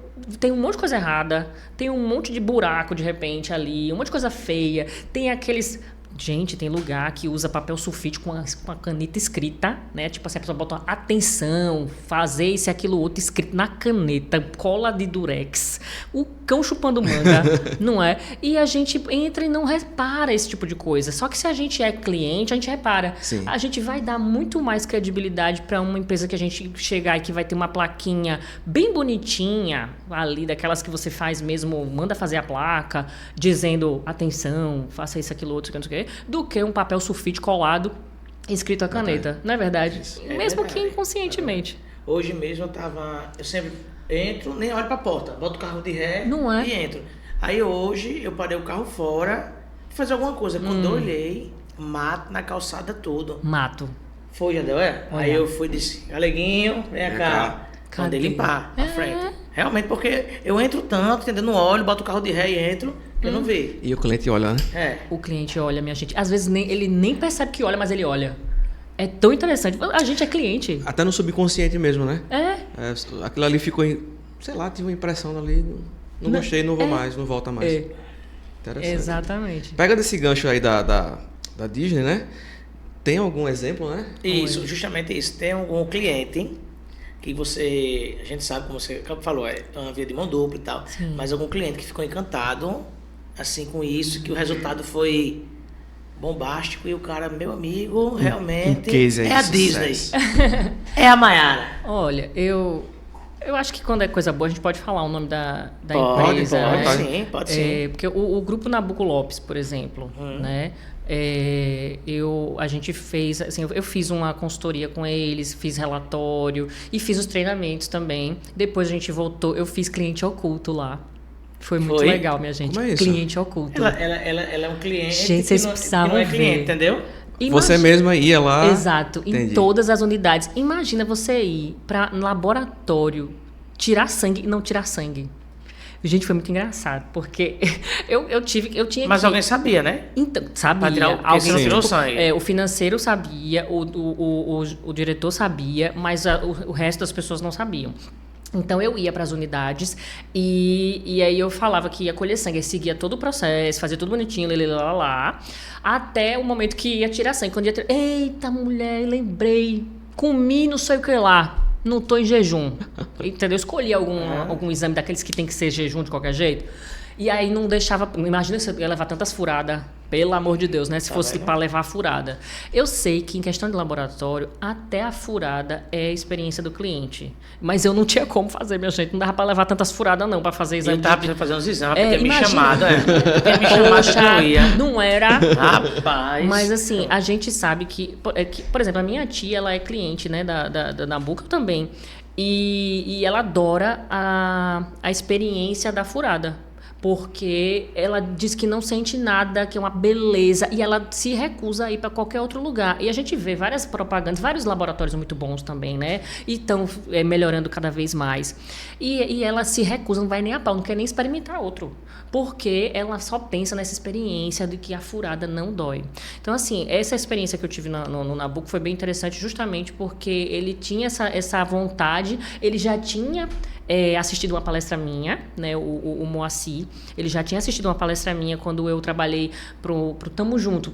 tem um monte de coisa errada, tem um monte de buraco de repente ali, um monte de coisa feia, tem aqueles... Gente, tem lugar que usa papel sulfite com a caneta escrita, né? Tipo assim, a pessoa bota atenção, fazer isso e aquilo outro escrito na caneta, cola de durex, o cão chupando manga, não é? E a gente entra e não repara esse tipo de coisa. Só que se a gente é cliente, a gente repara.
Sim.
A gente vai dar muito mais credibilidade para uma empresa que a gente chegar e que vai ter uma plaquinha bem bonitinha ali, daquelas que você faz mesmo, manda fazer a placa, dizendo, atenção, faça isso, aquilo outro, não sei o quê, do que um papel sulfite colado escrito a caneta. Não é verdade? Mesmo que inconscientemente.
Hoje mesmo eu sempre entro, nem olho pra porta, boto o carro de ré e entro. Aí hoje eu parei o carro fora e fazer alguma coisa. Quando eu olhei, mato na calçada tudo.
Mato.
Foi, já deu, Aí eu fui e disse: Galeguinho, vem cá. Mandei limpar a frente. Realmente, porque eu entro tanto, entendeu? Não olho, boto o carro de ré e entro, eu não vejo.
E o cliente olha, né?
O cliente olha, minha gente. Às vezes ele nem percebe que olha, mas ele olha. É tão interessante. A gente é cliente.
Até no subconsciente mesmo, né? Aquilo ali ficou, sei lá, tive uma impressão ali, não gostei, não vou mais, não volta mais. Interessante.
Exatamente.
Pega desse gancho aí da Disney, né? Tem algum exemplo, né?
Isso, justamente isso. Tem algum cliente que a gente sabe, como você falou, é uma via de mão dupla e tal, mas algum cliente que ficou encantado, assim, com isso, que o resultado foi bombástico e o cara, meu amigo, realmente é a Disney. É a Maiara.
Olha, eu acho que quando é coisa boa a gente pode falar o nome da empresa.
Pode sim.
Porque o grupo Nabuco Lopes, por exemplo, né? A gente fez, assim, eu fiz uma consultoria com eles, fiz relatório e fiz os treinamentos também. Depois a gente voltou, eu fiz cliente oculto lá. Foi muito legal, minha gente.
Como é isso?
Cliente oculto.
Ela é um cliente,
gente, vocês precisavam
que não é
ver.
cliente, entendeu?
Você mesma ia lá.
Exato,
Entendi.
em todas as unidades. Imagina você ir para laboratório, tirar sangue e não tirar sangue. Gente, foi muito engraçado, porque eu tinha
Mas
que...
alguém sabia, né?
Então, sabia.
Alguém não tirou sangue.
O financeiro sabia, o diretor sabia, mas o resto das pessoas não sabiam. Então, eu ia para as unidades e aí eu falava que ia colher sangue, eu seguia todo o processo, fazia tudo bonitinho, lá, até o momento que ia tirar sangue. Quando ia tirar... Eita, mulher, lembrei, comi não sei o que lá, não tô em jejum. Entendeu? Eu escolhi algum exame daqueles que tem que ser jejum de qualquer jeito. E aí não deixava... Imagina se eu ia levar tantas furadas, pelo amor de Deus, né? Se fosse para levar a furada. Eu sei que em questão de laboratório, até a furada é a experiência do cliente. Mas eu não tinha como fazer, minha gente. Não dava para levar tantas furadas, não, para fazer exame.
Eu tava precisando fazer uns exames, porque me chamado,
Não era.
Rapaz.
Mas assim, a gente sabe que... Por exemplo, a minha tia, ela é cliente, né, da Nabuco também. E ela adora a experiência da furada. Porque ela diz que não sente nada, que é uma beleza, e ela se recusa a ir para qualquer outro lugar. E a gente vê várias propagandas, vários laboratórios muito bons também, né? E estão melhorando cada vez mais. E ela se recusa, não vai nem a pau, não quer nem experimentar outro. Porque ela só pensa nessa experiência de que a furada não dói. Então, assim, essa experiência que eu tive no Nabuco foi bem interessante justamente porque ele tinha essa vontade, ele já tinha... assistido uma palestra minha, né, o Moacir, ele já tinha assistido uma palestra minha quando eu trabalhei pro Tamo Junto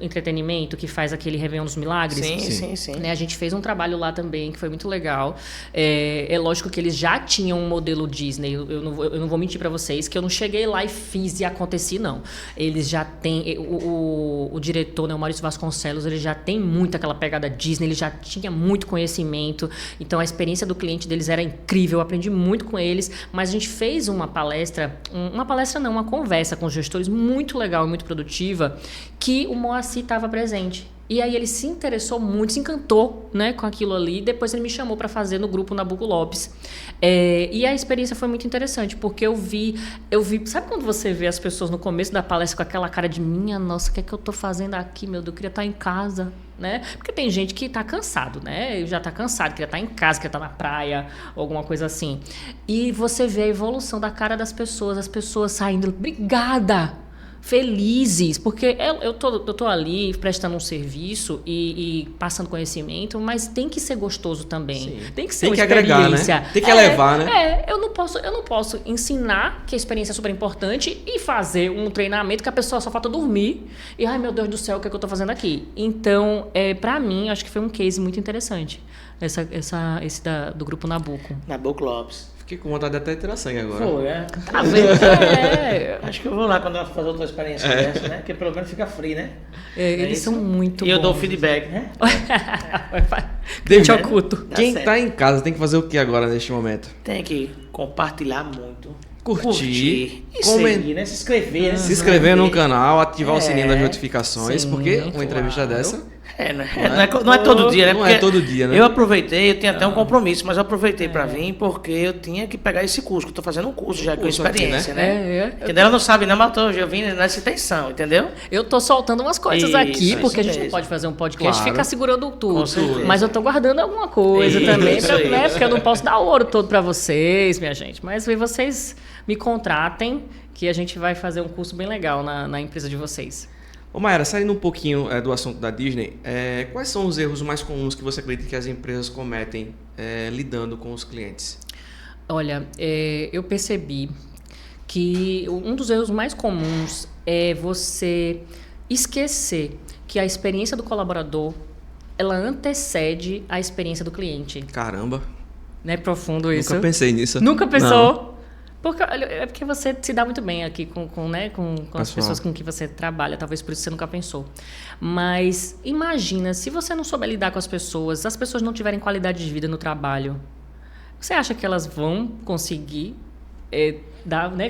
Entretenimento, que faz aquele Réveillon dos Milagres.
Sim.
Né, a gente fez um trabalho lá também, que foi muito legal. É lógico que eles já tinham um modelo Disney, eu não vou mentir para vocês, que eu não cheguei lá e fiz e aconteci, não. Eles já têm, o diretor, né, o Maurício Vasconcelos, ele já tem muito aquela pegada Disney, ele já tinha muito conhecimento, então a experiência do cliente deles era incrível, eu aprendi muito com eles, mas a gente fez uma conversa com os gestores muito legal e muito produtiva, que o Moacir estava presente. E aí ele se interessou muito, se encantou, né, com aquilo ali. E depois ele me chamou para fazer no grupo Nabuco Lopes. E a experiência foi muito interessante, porque eu vi... Sabe quando você vê as pessoas no começo da palestra com aquela cara de minha nossa, o que é que eu tô fazendo aqui, meu Deus, eu queria estar em casa, né? Porque tem gente que tá cansado, né? Já tá cansado, queria estar em casa, queria estar na praia, alguma coisa assim. E você vê a evolução da cara das pessoas, as pessoas saindo, obrigada! Felizes, porque eu tô ali prestando um serviço e passando conhecimento, mas tem que ser gostoso também.
Sim.
Tem que ser uma
agregar,
experiência.
né? Tem que elevar, né?
Eu não posso ensinar que a experiência é super importante e fazer um treinamento que a pessoa só falta dormir e, ai meu Deus do céu, o que é que eu tô fazendo aqui? Então, pra mim, acho que foi um case muito interessante, esse do Grupo Nabuco.
Nabuco Lopes.
Fiquei com vontade de até tirar sangue agora.
Foi,
Tá vendo?
Acho que eu vou lá quando ela fazer outra experiência dessa, né? Porque pelo menos fica free, né?
Eles são muito bons.
E eu dou feedback, né?
Te oculto.
Quem tá em casa tem que fazer o que agora neste momento?
Tem que compartilhar muito.
Curtir,
e seguir, né? Se inscrever, né?
Se inscrever no canal, ativar o sininho das notificações,
Sim,
porque uma entrevista
claro.
dessa...
Não é todo dia, né?
Não é todo dia, né?
Eu aproveitei, eu tinha até um compromisso, mas eu aproveitei para vir porque eu tinha que pegar esse curso, que eu tô fazendo um curso já com experiência,
aqui,
né? Entendeu? Ela não sabe, não, mas eu vim nessa intenção, entendeu?
Eu tô soltando umas coisas aqui, porque a gente não
mesmo.
pode fazer um podcast e
Claro.
ficar segurando tudo.
Com certeza.
Mas eu tô guardando alguma coisa
Isso
também,
aí.
né? Porque eu não posso dar o ouro todo para vocês, minha gente. Mas vocês me contratem, que a gente vai fazer um curso bem legal na empresa de vocês.
Ô Mayara, saindo um pouquinho do assunto da Disney, quais são os erros mais comuns que você acredita que as empresas cometem lidando com os clientes?
Olha, eu percebi que um dos erros mais comuns é você esquecer que a experiência do colaborador, ela antecede a experiência do cliente.
Caramba,
Não é profundo isso?
nunca pensei nisso.
Nunca pensou?
Não.
Porque, olha, é porque você se dá muito bem aqui com as
Pessoal.
pessoas com que você trabalha. Talvez por isso você nunca pensou. Mas imagina, se você não souber lidar com as pessoas não tiverem qualidade de vida no trabalho, você acha que elas vão conseguir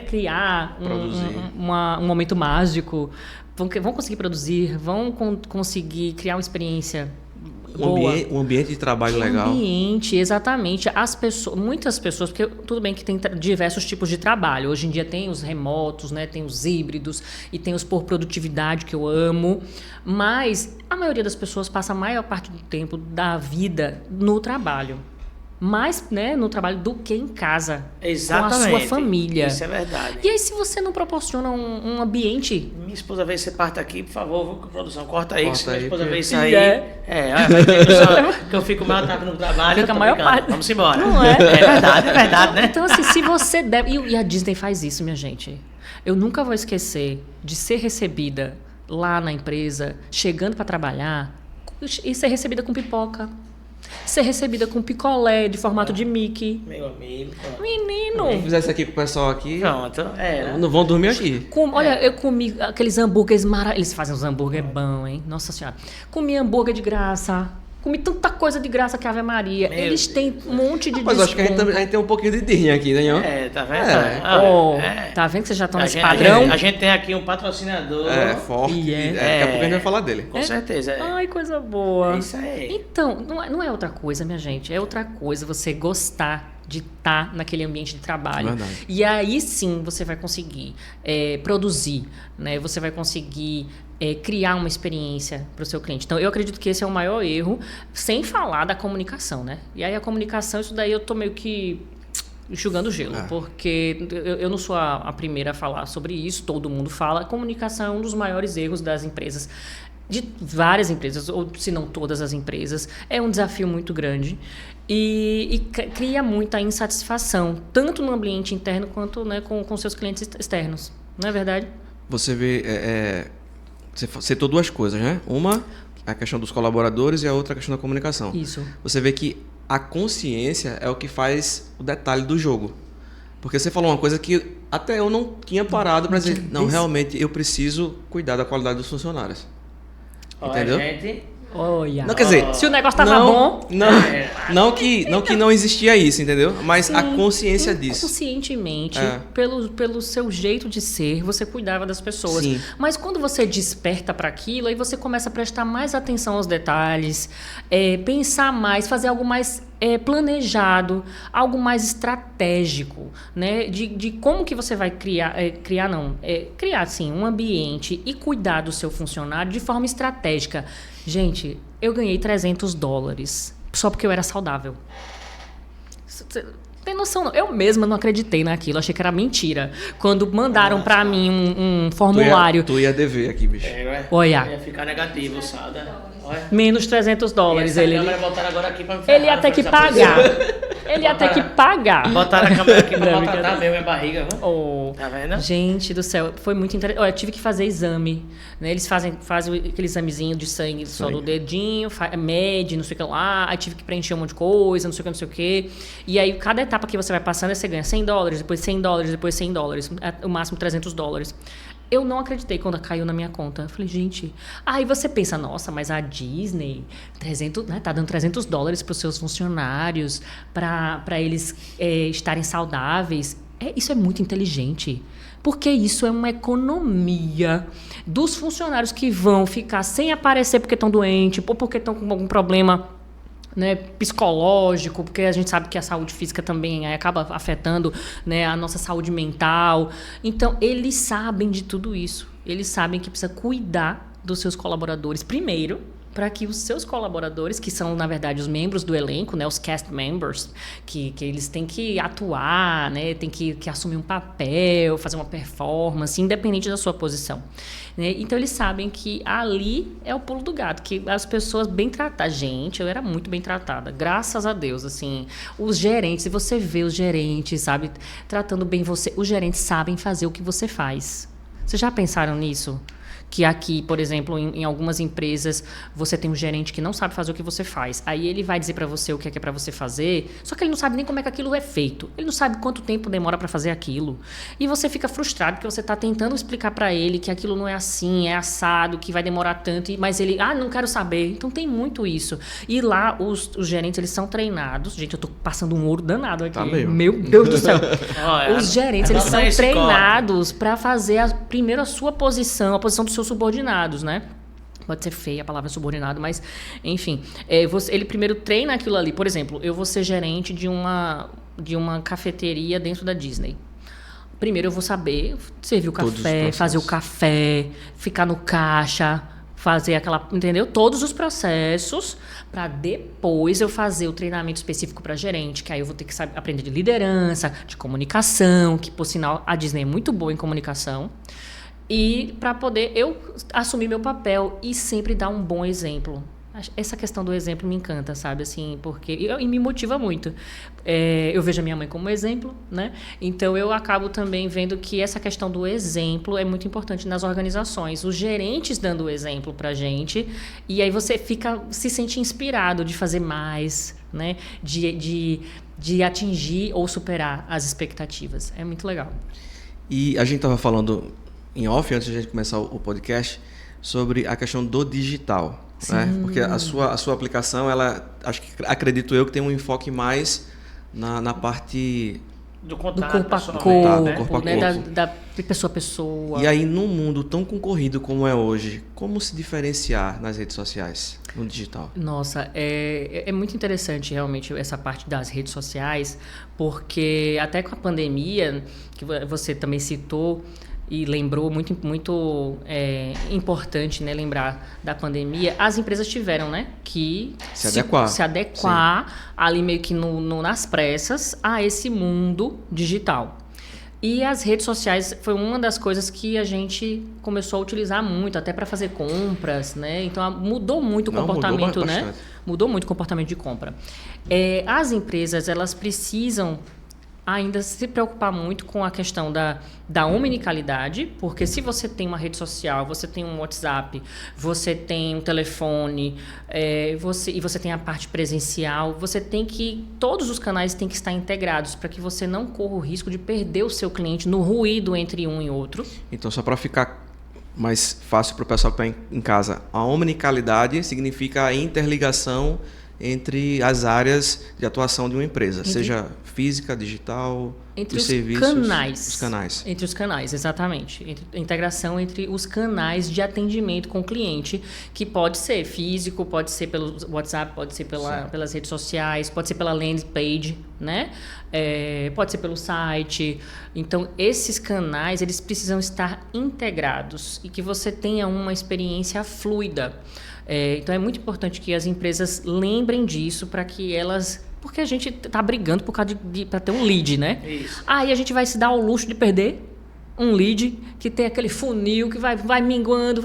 criar um momento mágico? Vão conseguir produzir? Vão conseguir criar uma experiência boa?
Um ambiente de trabalho legal.
Ambiente, exatamente. Muitas pessoas, porque tudo bem que tem diversos tipos de trabalho. Hoje em dia tem os remotos, né? Tem os híbridos e tem os por produtividade, que eu amo. Mas a maioria das pessoas passa a maior parte do tempo da vida no trabalho. Mais, né, no trabalho do que em casa.
Exatamente.
Com a sua família.
Isso é verdade.
E aí, se você não proporciona um ambiente...
Minha esposa veio ser parte aqui, por favor, produção, corta aí, que se
Corta
minha
aí,
esposa
porque-
veio sair.
É.
Vai ter que eu fico mal tarde no trabalho.
Fica
eu tô
a maior
brincando.
parte.
Vamos embora.
Não é?
É verdade, né?
Então, assim, se você deve... E a Disney faz isso, minha gente. Eu nunca vou esquecer de ser recebida lá na empresa, chegando para trabalhar, e ser recebida com pipoca. Ser recebida com picolé de formato de Mickey.
Meu amigo.
Se
Menino!
fizer isso aqui com o pessoal aqui,
Pronto, né?
não vão dormir aqui.
Olha, eu comi aqueles hambúrgueres maravilhosos. Eles fazem uns hambúrguer bons, hein? Nossa Senhora. Comi hambúrguer de graça. Comi tanta coisa de graça que Ave Maria.
Meu
Eles têm um monte de
Mas eu acho que a
desconto.
gente tem um pouquinho de Disney aqui, né, Nhão?
Tá vendo?
Tá vendo que vocês já estão
A
nesse
gente-
padrão?
A gente tem aqui um patrocinador.
Forte.
E
Daqui a pouco a gente vai falar dele.
Com certeza.
Ai, coisa boa.
É isso aí.
Então, não é outra coisa, minha gente. É outra coisa você gostar de estar naquele ambiente de trabalho.
Verdade.
E aí sim você vai conseguir produzir, né? Você vai conseguir criar uma experiência para o seu cliente. Então, eu acredito que esse é o maior erro, sem falar da comunicação, né? E aí a comunicação, isso daí eu tô meio que enxugando gelo, porque eu não sou a primeira a falar sobre isso, todo mundo fala. A comunicação é um dos maiores erros das empresas. de várias empresas, ou se não todas as empresas. É um desafio muito grande e cria muita insatisfação, tanto no ambiente interno quanto, né, com seus clientes externos. Não é verdade?
Você vê, você citou duas coisas, né? Uma, a questão dos colaboradores, e a outra, a questão da comunicação.
Isso.
Você vê que a consciência é o que faz o detalhe do jogo. Porque você falou uma coisa que até eu não tinha parado para dizer, não, realmente eu preciso cuidar da qualidade dos funcionários. Entendeu?
Gente...
Olha.
Não, quer dizer,
se o negócio tava bom...
Não que não existia isso, entendeu? Mas sim, a consciência disso.
Conscientemente, pelo seu jeito de ser, você cuidava das pessoas.
Sim.
Mas quando você desperta para aquilo, aí você começa a prestar mais atenção aos detalhes, pensar mais, fazer algo mais planejado, algo mais estratégico, né? De como que você vai criar assim, um ambiente e cuidar do seu funcionário de forma estratégica. Gente, eu ganhei $300 só porque eu era saudável. Tem noção? Não. Eu mesma não acreditei naquilo, achei que era mentira. Quando mandaram pra mim um formulário...
Tu ia dever aqui, bicho.
Olha.
Ia ficar negativo, sabe?
Menos $300.
Ele botaram agora aqui pra me
ele ia ter que pagar. Ele ia ter que pagar.
Botaram a câmera aqui pra maltratar mesmo minha barriga.
Oh,
tá vendo?
Gente do céu, foi muito interessante. Eu tive que fazer exame. Né? Eles fazem aquele examezinho de sangue só do dedinho, mede, não sei o que lá. Aí tive que preencher um monte de coisa, não sei o que, não sei o que. E aí, cada etapa que você vai passando, você ganha $100, depois $100, depois $100. O máximo $300. Eu não acreditei quando caiu na minha conta. Eu falei, gente... Aí você pensa, nossa, mas a Disney 300, né, tá dando $300 para os seus funcionários, para eles estarem saudáveis. Isso é muito inteligente. Porque isso é uma economia dos funcionários que vão ficar sem aparecer porque estão doentes, ou porque estão com algum problema, né, psicológico, porque a gente sabe que a saúde física também acaba afetando, né, a nossa saúde mental. Então, eles sabem de tudo isso. Eles sabem que precisa cuidar dos seus colaboradores primeiro, para que os seus colaboradores, que são, na verdade, os membros do elenco, né, os cast members, que eles têm que atuar, né, têm que assumir um papel, fazer uma performance, independente da sua posição. Né? Então, eles sabem que ali é o pulo do gato, que as pessoas bem tratadas... Gente, eu era muito bem tratada, graças a Deus, assim. Os gerentes, se você vê os gerentes, sabe, tratando bem você, os gerentes sabem fazer o que você faz. Vocês já pensaram nisso? Que aqui, por exemplo, em algumas empresas, você tem um gerente que não sabe fazer o que você faz. Aí ele vai dizer para você o que é para você fazer, só que ele não sabe nem como é que aquilo é feito. Ele não sabe quanto tempo demora para fazer aquilo. E você fica frustrado porque você está tentando explicar para ele que aquilo não é assim, é assado, que vai demorar tanto, mas ele, não quero saber. Então tem muito isso. E lá, os gerentes, eles são treinados. Gente, eu tô passando um ouro danado aqui. Tá mesmo. Meu Deus do céu. Os gerentes, eles são treinados para fazer primeiro a sua posição, a posição do seu subordinados, né? Pode ser feia a palavra subordinado, mas, enfim. Ele primeiro treina aquilo ali. Por exemplo, eu vou ser gerente de uma cafeteria dentro da Disney. Primeiro eu vou saber servir o café, fazer o café, ficar no caixa, fazer aquela... Entendeu? Todos os processos, para depois eu fazer o treinamento específico para gerente, que aí eu vou ter que aprender de liderança, de comunicação, que, por sinal, a Disney é muito boa em comunicação. E para poder eu assumir meu papel e sempre dar um bom exemplo. Essa questão do exemplo me encanta, sabe? Assim, porque e me motiva muito. Eu vejo a minha mãe como exemplo, né? Então, eu acabo também vendo que essa questão do exemplo é muito importante nas organizações. Os gerentes dando o exemplo para a gente. E aí você se sente inspirado de fazer mais, né? De atingir ou superar as expectativas. É muito legal.
E a gente estava falando... em off, antes de a gente começar o podcast, sobre a questão do digital, né? Porque a sua aplicação, ela, acredito eu, que tem um enfoque mais na parte
do contato,
do corpo a corpo, né? Da pessoa a pessoa.
E aí, num mundo tão concorrido como é hoje, como se diferenciar nas redes sociais, no digital?
Nossa, é muito interessante realmente essa parte das redes sociais, porque até com a pandemia, que você também citou, e lembrou, muito importante, né, lembrar da pandemia, as empresas tiveram, né, que se adequar ali meio que nas pressas a esse mundo digital. E as redes sociais foi uma das coisas que a gente começou a utilizar muito, até para fazer compras, né? Então mudou muito o comportamento, né? Mudou muito o comportamento de compra. As empresas, elas precisam ainda se preocupar muito com a questão da omnicanalidade, porque se você tem uma rede social, você tem um WhatsApp, você tem um telefone, e você tem a parte presencial, todos os canais têm que estar integrados para que você não corra o risco de perder o seu cliente no ruído entre um e outro.
Então, só para ficar mais fácil para o pessoal que está em casa, a omnicanalidade significa a interligação entre as áreas de atuação de uma empresa, seja física, digital,
entre
os serviços, os canais.
Entre os canais, exatamente. A integração entre os canais de atendimento com o cliente, que pode ser físico, pode ser pelo WhatsApp, pode ser pelas redes sociais, pode ser pela landing page, né? Pode ser pelo site. Então, esses canais, eles precisam estar integrados e que você tenha uma experiência fluida. Então, é muito importante que as empresas lembrem disso para que elas... Porque a gente está brigando por causa para ter um lead, né?
Isso.
Aí a gente vai se dar ao luxo de perder um lead que tem aquele funil que vai minguando,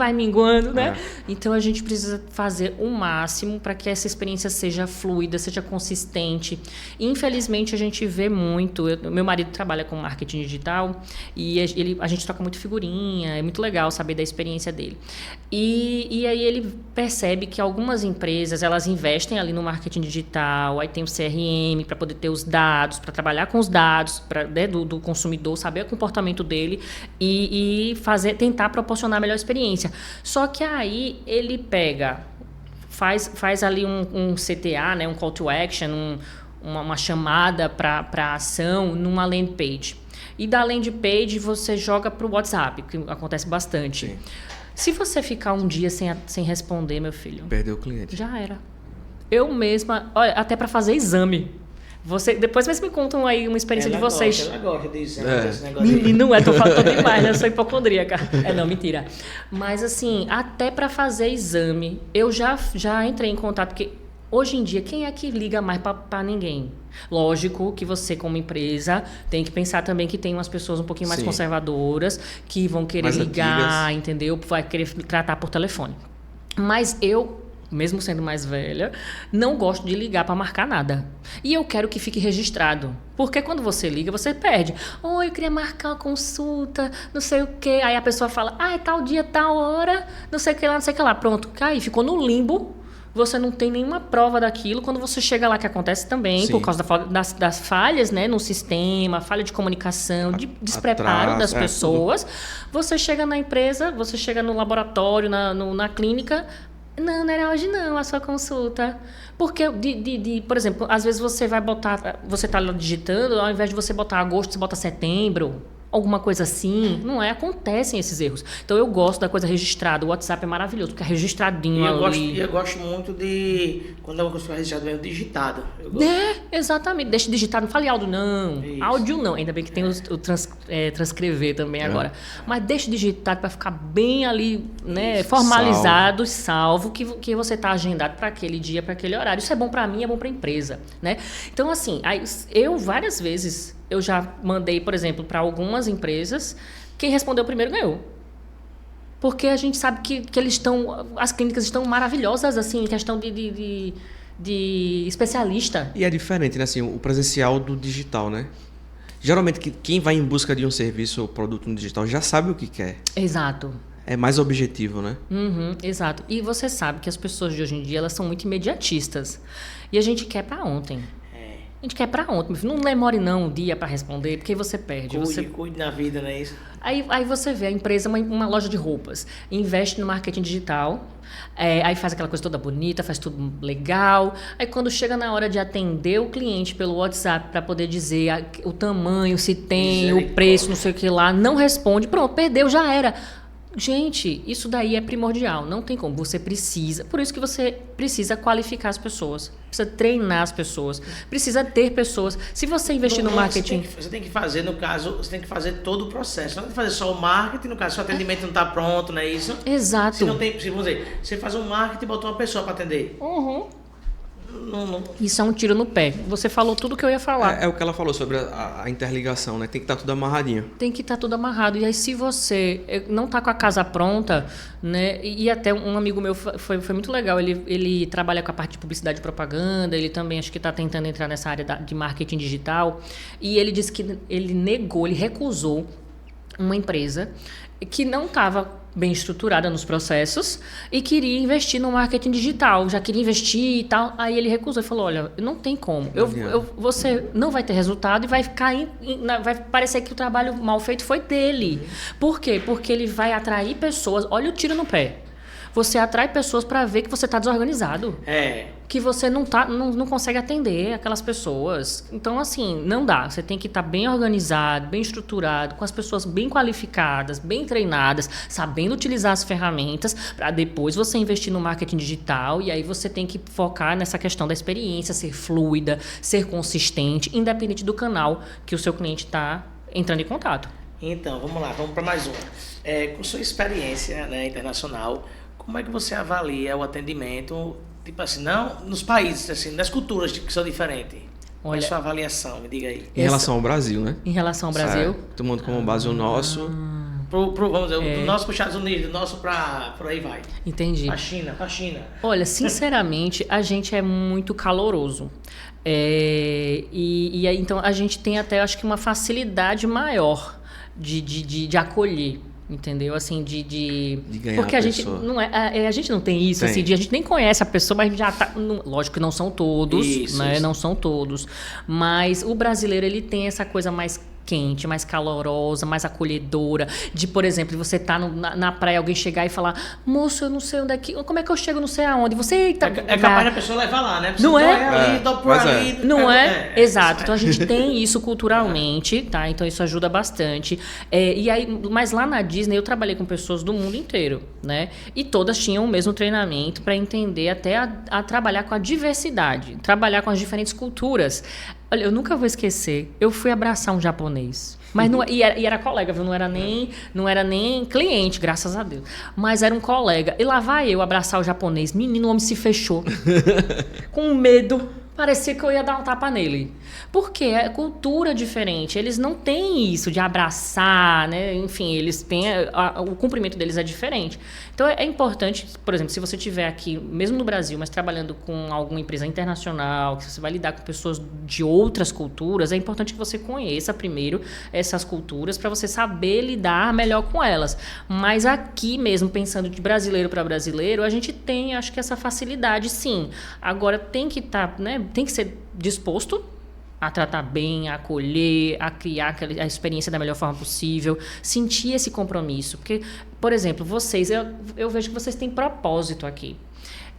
né? Então, a gente precisa fazer o máximo para que essa experiência seja fluida, seja consistente. Infelizmente, a gente vê muito... Meu marido trabalha com marketing digital e a gente troca muito figurinha, é muito legal saber da experiência dele. E aí ele percebe que algumas empresas, elas investem ali no marketing digital, aí tem o CRM para poder ter os dados, para trabalhar com os dados do consumidor, saber o comportamento dele e tentar proporcionar a melhor experiência. Só que aí ele faz ali um CTA, né, um call to action, uma chamada para ação numa landing page. E da landing page você joga para o WhatsApp, que acontece bastante.
Sim.
Se você ficar um dia sem responder, meu filho...
Perdeu o cliente.
Já era. Eu mesma... Olha, até para fazer exame. Depois vocês me contam aí uma experiência de vocês.
Ela gosta de exame, desse negócio.
Não tô falando demais, né? Eu sou hipocondríaca. Não, mentira. Mas assim, até para fazer exame, eu já entrei em contato, porque hoje em dia, quem é que liga mais para ninguém? Lógico que você, como empresa, tem que pensar também que tem umas pessoas um pouquinho mais conservadoras que vão querer
mais
ligar,
antigas.
entendeu? Vai querer tratar por telefone. Mas eu, mesmo sendo mais velha, não gosto de ligar para marcar nada. E eu quero que fique registrado. Porque quando você liga, você perde. Eu queria marcar uma consulta, não sei o quê. Aí a pessoa fala, é tal dia, tal hora, não sei o que lá, não sei o que lá. Pronto, cai, ficou no limbo. Você não tem nenhuma prova daquilo. Quando você chega lá, que acontece também, por causa das falhas, né, no sistema, falha de comunicação, de despreparo das pessoas. Você chega na empresa, você chega no laboratório, na clínica... Não era hoje não, a sua consulta. Porque, por exemplo, às vezes você está lá digitando, ao invés de você botar agosto, você bota setembro, alguma coisa assim. Não acontecem esses erros. Então, eu gosto da coisa registrada. O WhatsApp é maravilhoso, porque é registradinho ali.
Eu gosto muito de... Quando é uma coisa registrada, é digitado.
Exatamente. Deixa digitado, não fale áudio, não.
Isso.
Áudio, não. Ainda bem que tem o transcrever também agora. Mas deixa digitado para ficar bem ali, né, formalizado, salvo, que você está agendado para aquele dia, para aquele horário. Isso é bom para mim, é bom para a empresa, né? Então, assim, eu várias vezes... Eu já mandei, por exemplo, para algumas empresas, quem respondeu primeiro ganhou. Porque a gente sabe que as clínicas estão maravilhosas, assim, em questão de especialista.
E é diferente, né? Assim, o presencial do digital, né? Geralmente, quem vai em busca de um serviço ou produto no digital já sabe o que quer.
Exato. É
mais objetivo, né?
Exato. E você sabe que as pessoas de hoje em dia, elas são muito imediatistas. E a gente quer para ontem. A gente quer para ontem, meu filho. Não demore não um dia para responder, porque você perde.
Cuide na vida, não é isso?
Aí você vê a empresa, uma loja de roupas, investe no marketing digital, aí faz aquela coisa toda bonita, faz tudo legal. Aí quando chega na hora de atender o cliente pelo WhatsApp para poder dizer o tamanho, se tem, o preço, não sei o que lá, não responde, pronto, perdeu, já era. Gente, isso daí é primordial, não tem como, você precisa, por isso que você precisa qualificar as pessoas, precisa treinar as pessoas, precisa ter pessoas. Se você investir no marketing...
Você tem que fazer, no caso, você tem que fazer todo o processo, não tem que fazer só o marketing, no caso, se o atendimento não está pronto, não é isso?
Exato.
Se não tem, vamos dizer, você faz um marketing e bota uma pessoa para atender.
Isso é um tiro no pé. Você falou tudo que eu ia falar.
É o que ela falou sobre a interligação, né? Tem que estar tudo amarradinho.
Tem que estar tudo amarrado. E aí, se você não está com a casa pronta, né? E até um amigo meu foi muito legal. Ele trabalha com a parte de publicidade e propaganda. Ele também acho que está tentando entrar nessa área de marketing digital. E ele disse que ele recusou uma empresa que não estava bem estruturada nos processos e queria investir no marketing digital, já queria investir e tal. Aí ele recusou e falou, olha, não tem como. Você não vai ter resultado e vai ficar vai parecer que o trabalho mal feito foi dele. Por quê? Porque ele vai atrair pessoas. Olha o tiro no pé. Você atrai pessoas para ver que você está desorganizado. Que você não consegue atender aquelas pessoas. Então, assim, não dá. Você tem que estar bem organizado, bem estruturado, com as pessoas bem qualificadas, bem treinadas, sabendo utilizar as ferramentas, para depois você investir no marketing digital. E aí você tem que focar nessa questão da experiência, ser fluida, ser consistente, independente do canal que o seu cliente está entrando em contato.
Então, vamos lá, vamos para mais uma. Com sua experiência, né, internacional, como é que você avalia o atendimento, tipo assim, não nos países, assim, nas culturas que são diferentes? Qual é a sua avaliação? Me diga aí.
Em relação ao Brasil, né?
Em relação ao Brasil?
Certo. Tomando como base o nosso.
Vamos dizer, do nosso para os Estados Unidos, do nosso para por aí vai.
Entendi.
A China.
Olha, sinceramente, a gente é muito caloroso. E aí, então, a gente tem até, acho que, uma facilidade maior de acolher. Entendeu? Assim, de
ganhar
porque
a
gente
pessoa.
não a gente não tem isso, assim, a gente nem conhece a pessoa, mas a gente já tá. Lógico que não são todos, né? Isso. Não são todos. Mas o brasileiro, ele tem essa coisa mais quente, mais calorosa, mais acolhedora. De, por exemplo, você tá na praia, alguém chegar e falar, moço, eu não sei onde é que. Como é que eu chego, não sei aonde? Você eita,
é capaz da pessoa levar lá, né?
Não é?
Ali, por ali.
Não é? Exato. Então a gente tem isso culturalmente, tá? Então isso ajuda bastante. E aí, mas lá na Disney eu trabalhei com pessoas do mundo inteiro, né? E todas tinham o mesmo treinamento para entender até a trabalhar com a diversidade, trabalhar com as diferentes culturas. Olha, eu nunca vou esquecer. Eu fui abraçar um japonês. Mas era colega, viu? Não era nem cliente, graças a Deus. Mas era um colega. E lá vai eu abraçar o japonês. Menino, o homem se fechou. Com medo. Parecia que eu ia dar um tapa nele. Porque é cultura diferente. Eles não têm isso de abraçar, né? Enfim, eles têm... o cumprimento deles é diferente. Então, é importante, por exemplo, se você estiver aqui, mesmo no Brasil, mas trabalhando com alguma empresa internacional, que você vai lidar com pessoas de outras culturas, é importante que você conheça primeiro essas culturas para você saber lidar melhor com elas. Mas aqui mesmo, pensando de brasileiro para brasileiro, a gente tem, acho que essa facilidade, sim. Agora, tem que estar, né? Tem que ser disposto a tratar bem, a acolher, a criar a experiência da melhor forma possível, sentir esse compromisso. Porque, por exemplo, vocês, eu vejo que vocês têm propósito aqui.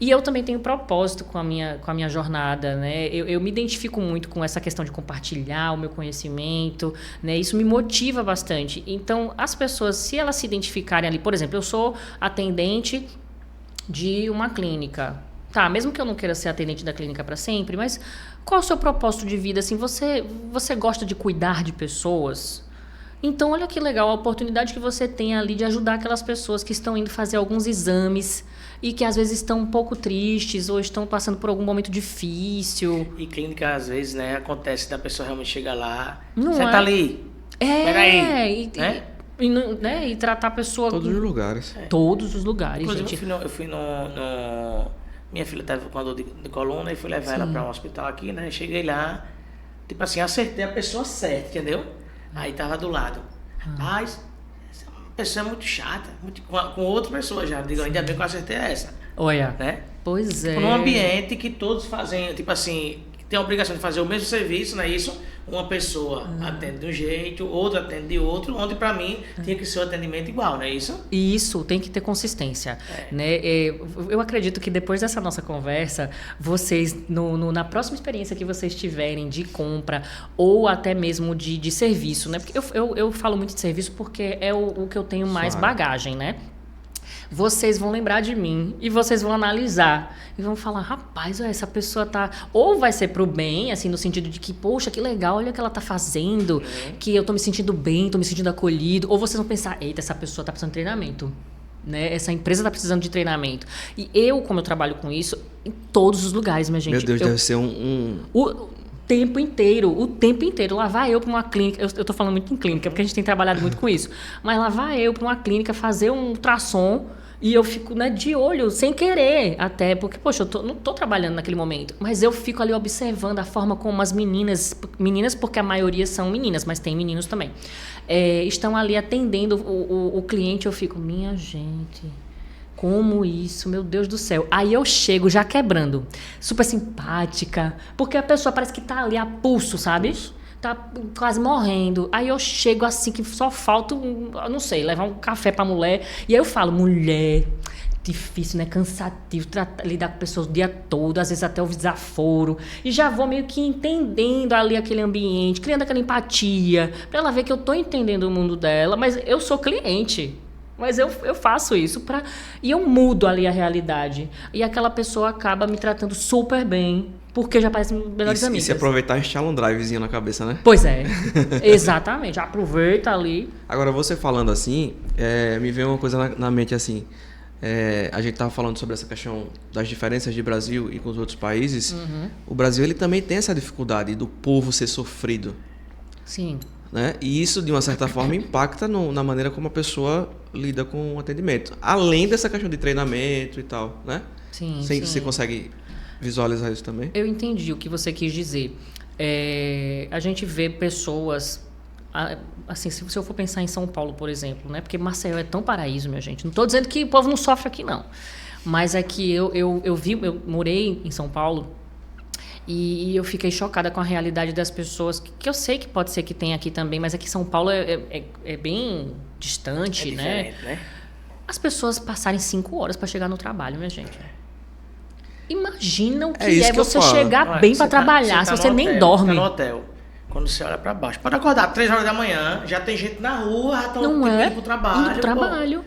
E eu também tenho propósito com a minha jornada, né? Eu me identifico muito com essa questão de compartilhar o meu conhecimento, né? Isso me motiva bastante. Então, as pessoas, se elas se identificarem ali, por exemplo, eu sou atendente de uma clínica. Tá, mesmo que eu não queira ser atendente da clínica para sempre, mas qual é o seu propósito de vida? Assim, você gosta de cuidar de pessoas? Então, olha que legal a oportunidade que você tem ali de ajudar aquelas pessoas que estão indo fazer alguns exames e que às vezes estão um pouco tristes ou estão passando por algum momento difícil.
E clínica, às vezes, né, acontece da pessoa realmente chegar lá,
não
senta ali, peraí,
né? E tratar a pessoa...
Todos os lugares.
Todos os lugares,
inclusive,
gente.
eu fui no... Minha filha estava com a dor de coluna e fui levar ela para um hospital aqui, né? Cheguei lá, tipo assim, acertei a pessoa certa, entendeu? Aí tava do lado. Rapaz, essa pessoa é muito chata, com outra pessoa já. Digo, ainda bem que eu acertei essa.
Olha,
né?
Pois é.
Num ambiente que todos fazem, tipo assim, tem a obrigação de fazer o mesmo serviço, não é isso? Uma pessoa atende de um jeito, outra atende de outro, onde para mim tinha que ser o atendimento igual, não é isso?
Isso, tem que ter consistência. Né? Eu acredito que depois dessa nossa conversa, vocês, na próxima experiência que vocês tiverem de compra ou até mesmo de serviço, né? Porque eu falo muito de serviço porque é o que eu tenho mais bagagem, né? Vocês vão lembrar de mim e vocês vão analisar e vão falar, rapaz, essa pessoa tá... Ou vai ser pro bem, assim, no sentido de que, poxa, que legal, olha o que ela tá fazendo, que eu tô me sentindo bem, tô me sentindo acolhido. Ou vocês vão pensar, eita, essa pessoa tá precisando de treinamento. né? Essa empresa está precisando de treinamento. E eu, como eu trabalho com isso, em todos os lugares, minha gente.
Meu Deus, deve ser
O tempo inteiro. Lá vai eu para uma clínica. Eu tô falando muito em clínica, porque a gente tem trabalhado muito com isso. Mas lá vai eu para uma clínica fazer um ultrassom e eu fico, né, de olho, sem querer, até porque, poxa, não tô trabalhando naquele momento, mas eu fico ali observando a forma como as meninas porque a maioria são meninas, mas tem meninos também, estão ali atendendo o cliente. Eu fico, minha gente, como isso, meu Deus do céu. Aí eu chego já quebrando, super simpática, porque a pessoa parece que tá ali a pulso, sabe? Tá quase morrendo. Aí eu chego assim, que só falta, não sei, levar um café pra mulher. E aí eu falo, mulher, difícil, né? Cansativo, lidar com pessoas o dia todo, às vezes até o desaforo. E já vou meio que entendendo ali aquele ambiente, criando aquela empatia, pra ela ver que eu tô entendendo o mundo dela, mas eu sou cliente. Mas eu faço isso e eu mudo ali a realidade. E aquela pessoa acaba me tratando super bem, porque já parecem melhores amigas.
E se aproveitar, instala um drivezinho na cabeça, né?
Pois é, exatamente. Aproveita ali.
Agora, você falando assim, me veio uma coisa na mente assim. A gente estava falando sobre essa questão das diferenças de Brasil e com os outros países.
Uhum.
O Brasil ele também tem essa dificuldade do povo ser sofrido.
Sim.
Né? E isso, de uma certa forma, impacta na maneira como a pessoa lida com o atendimento. Além dessa questão de treinamento e tal, né?
Sim,
Você consegue visualizar isso também?
Eu entendi o que você quis dizer. A gente vê pessoas... Assim, se eu for pensar em São Paulo, por exemplo, né? Porque Maceió é tão paraíso, minha gente. Não estou dizendo que o povo não sofre aqui, não. Mas é que eu morei em São Paulo e eu fiquei chocada com a realidade das pessoas, que eu sei que pode ser que tenha aqui também, mas aqui São Paulo é bem distante, né? As pessoas passarem 5 horas para chegar no trabalho, minha gente. Imagina o que você chegar bem para trabalhar, se você nem dorme.
Você tá no hotel. Quando você olha para baixo, pode acordar 3 horas da manhã, já tem gente na rua, já estão indo pro trabalho.
Indo pro trabalho.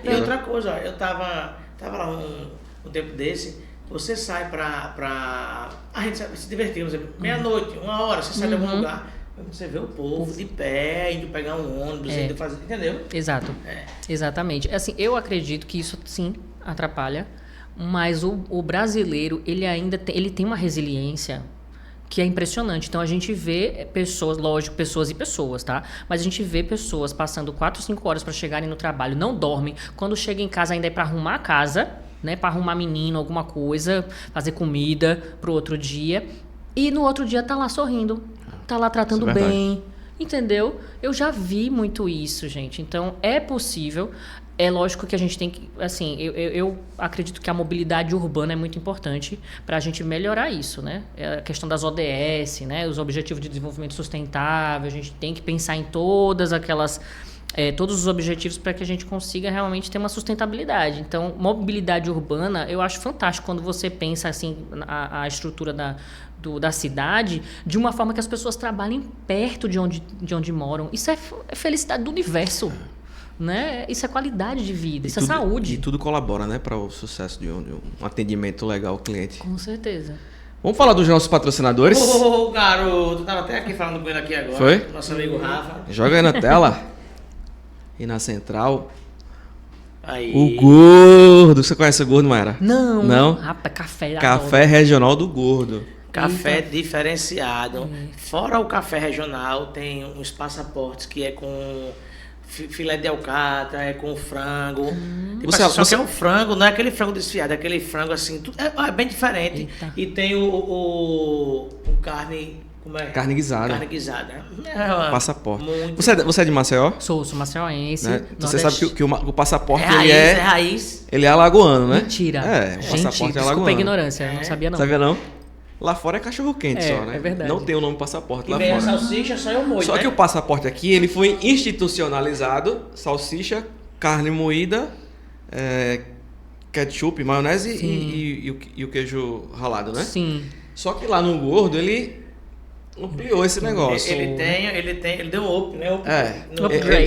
E outra coisa, ó, eu tava lá um tempo desse, você sai a gente se divertir, meia-noite, 1h, você sai de algum lugar, você vê o povo de pé, indo pegar um ônibus, indo fazer, entendeu?
Exato, exatamente. Assim, eu acredito que isso sim atrapalha, mas o brasileiro, ele tem uma resiliência que é impressionante. Então a gente vê pessoas, lógico, pessoas e pessoas, tá? Mas a gente vê pessoas passando 4, 5 horas para chegarem no trabalho, não dormem. Quando chega em casa ainda é para arrumar a casa, né? Para arrumar menino, alguma coisa, fazer comida pro outro dia. E no outro dia tá lá sorrindo, tá lá tratando bem, entendeu? Eu já vi muito isso, gente. Então é possível. É lógico que a gente tem que, assim, eu acredito que a mobilidade urbana é muito importante para a gente melhorar isso, né? A questão das ODS, né? Os Objetivos de Desenvolvimento Sustentável, a gente tem que pensar em todos os objetivos para que a gente consiga realmente ter uma sustentabilidade. Então, mobilidade urbana, eu acho fantástico quando você pensa, assim, a estrutura da cidade de uma forma que as pessoas trabalhem perto de onde moram. Isso é felicidade do universo. Né? Isso é qualidade de vida, isso é saúde.
E tudo colabora, né, para o sucesso de um atendimento legal ao cliente.
Com certeza.
Vamos falar dos nossos patrocinadores?
Garoto, tava até aqui falando com ele aqui agora.
Foi?
Nosso amigo Rafa.
Joga aí na tela. E na central.
Aí.
O Gordo. Você conhece o Gordo, Mayara?
Não? Rapaz, café.
Café regional do Gordo.
Café diferenciado. Fora o café regional, tem uns passaportes que é com filé de alcatra, é com frango. Só que é um frango, não é aquele frango desfiado, é aquele frango assim, é bem diferente. Eita. E tem o carne, como é?
Carne guisada.
Carne guisada.
Passaporte. Você é de Maceió?
Sou maceióense.
Né? Você sabe que o passaporte
é raiz.
Ele é alagoano, né?
Mentira.
O passaporte é alagoano.
Desculpa a ignorância, não sabia não.
Sabia não? Lá fora é cachorro quente só, né?
É verdade.
Não tem o nome passaporte lá
fora. E
fora.
a salsicha só eu molho,
Só que o passaporte aqui, ele foi institucionalizado, salsicha, carne moída, ketchup, maionese e o queijo ralado, né?
Sim.
Só que lá no Gordo, ele ampliou esse negócio.
Ele deu up, né?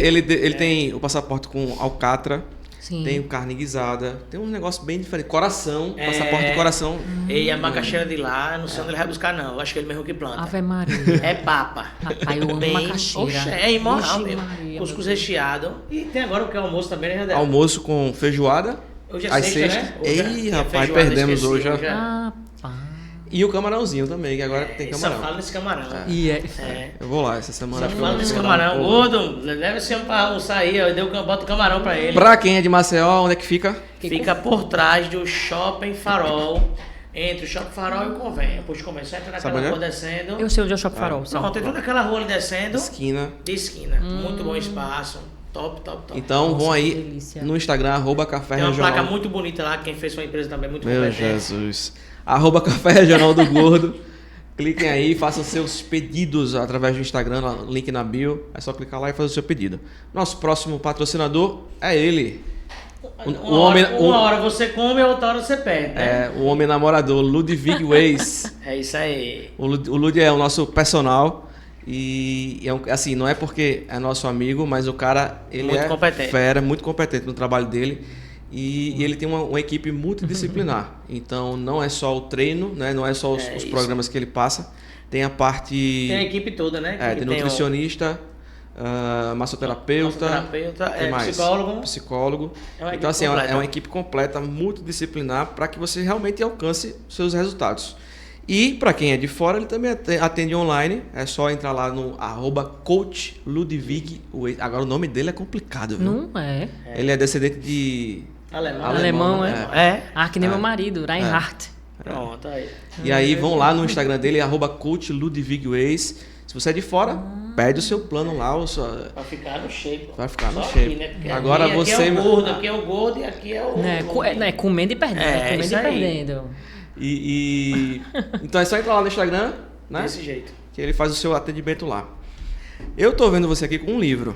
Ele tem o passaporte com alcatra,
Sim.
tem o carne guisada, tem um negócio bem diferente. Coração, passaporte de coração.
E a macaxeira de lá, não sei onde ele vai buscar, não. Eu acho que ele mesmo que planta.
Ave Maria.
É papa.
Rapaz, eu amo macaxeira.
Oxe, é imoral
Vixe
mesmo.
Maria,
Cuscuz
meu Deus.
recheado. E tem agora o que é almoço também, né, Jadel?
Almoço com feijoada.
Hoje é
às
sexta,
sextas.
né? Hoje é
Ei, rapaz,
feijoada,
perdemos
esqueci,
hoje.
Rapaz.
E o camarãozinho também, que agora tem
Só
camarão.
fala nesse camarão.
E é...
Eu vou lá essa semana.
Só
acho que
fala
eu
nesse
vou dar
camarão.
um pouco.
Gordo, leva esse homem pra almoçar aí, ó. Bota o camarão pra ele.
Pra quem é de Maceió, onde é que fica?
Fica por trás do Shopping Farol. Entre o Shopping Farol e o Convênio. Depois do Convênio, você entra
Sabe
naquela
onde é?
rua descendo.
Eu sei onde é o Shopping Farol. sim.
Pronto, entrou naquela rua ali descendo.
Esquina.
De esquina. Muito bom espaço. Top, top, top.
Então vão
Nossa, que
aí
delícia.
no Instagram, @Café
Tem uma
Regional.
placa muito bonita lá, quem fez sua empresa também, muito
Meu
competente.
Jesus. @Café Regional do Gordo. Cliquem aí, façam seus pedidos através do Instagram, link na bio. É só clicar lá e fazer o seu pedido. Nosso próximo patrocinador é ele.
Uma hora você come, a outra hora você perde, né?
É o homem namorador, Ludwig Weiss.
É isso aí.
O Lud é o nosso personal. E assim, não é porque é nosso amigo, mas o cara, ele
Muito
é
competente.
fera, muito competente no trabalho dele. E ele tem uma equipe multidisciplinar. Então, não é só o treino, né? Não é só os
isso.
programas que ele passa. Tem a parte...
Tem a equipe toda, né?
tem nutricionista, massoterapeuta,
massoterapeuta,
tem mais?
psicólogo. É uma
Então,
equipe
assim, é
completa.
uma equipe completa, multidisciplinar, para que você realmente alcance seus resultados. E, para quem é de fora, ele também atende online. É só entrar lá no @CoachLudwig. Agora, o nome dele é complicado, viu?
Não é.
Ele é descendente de...
Alemão,
né?
É.
Ah, que nem meu marido, Reinhardt.
Pronto, aí.
E aí vão lá no Instagram dele, @CoachLudwigWeiss. Se você é de fora, pede o seu plano lá.
Pra ficar no shape.
Vai ficar no
Só
shape.
aqui, né? Porque
Agora
aqui
você-
é o gordo, aqui é o gordo e aqui é o...
Comendo e perdendo.
É,
comendo
isso
e
aí.
perdendo.
Então é só entrar lá no Instagram, né?
Desse jeito.
Que ele faz o seu atendimento lá. Eu tô vendo você aqui com um livro.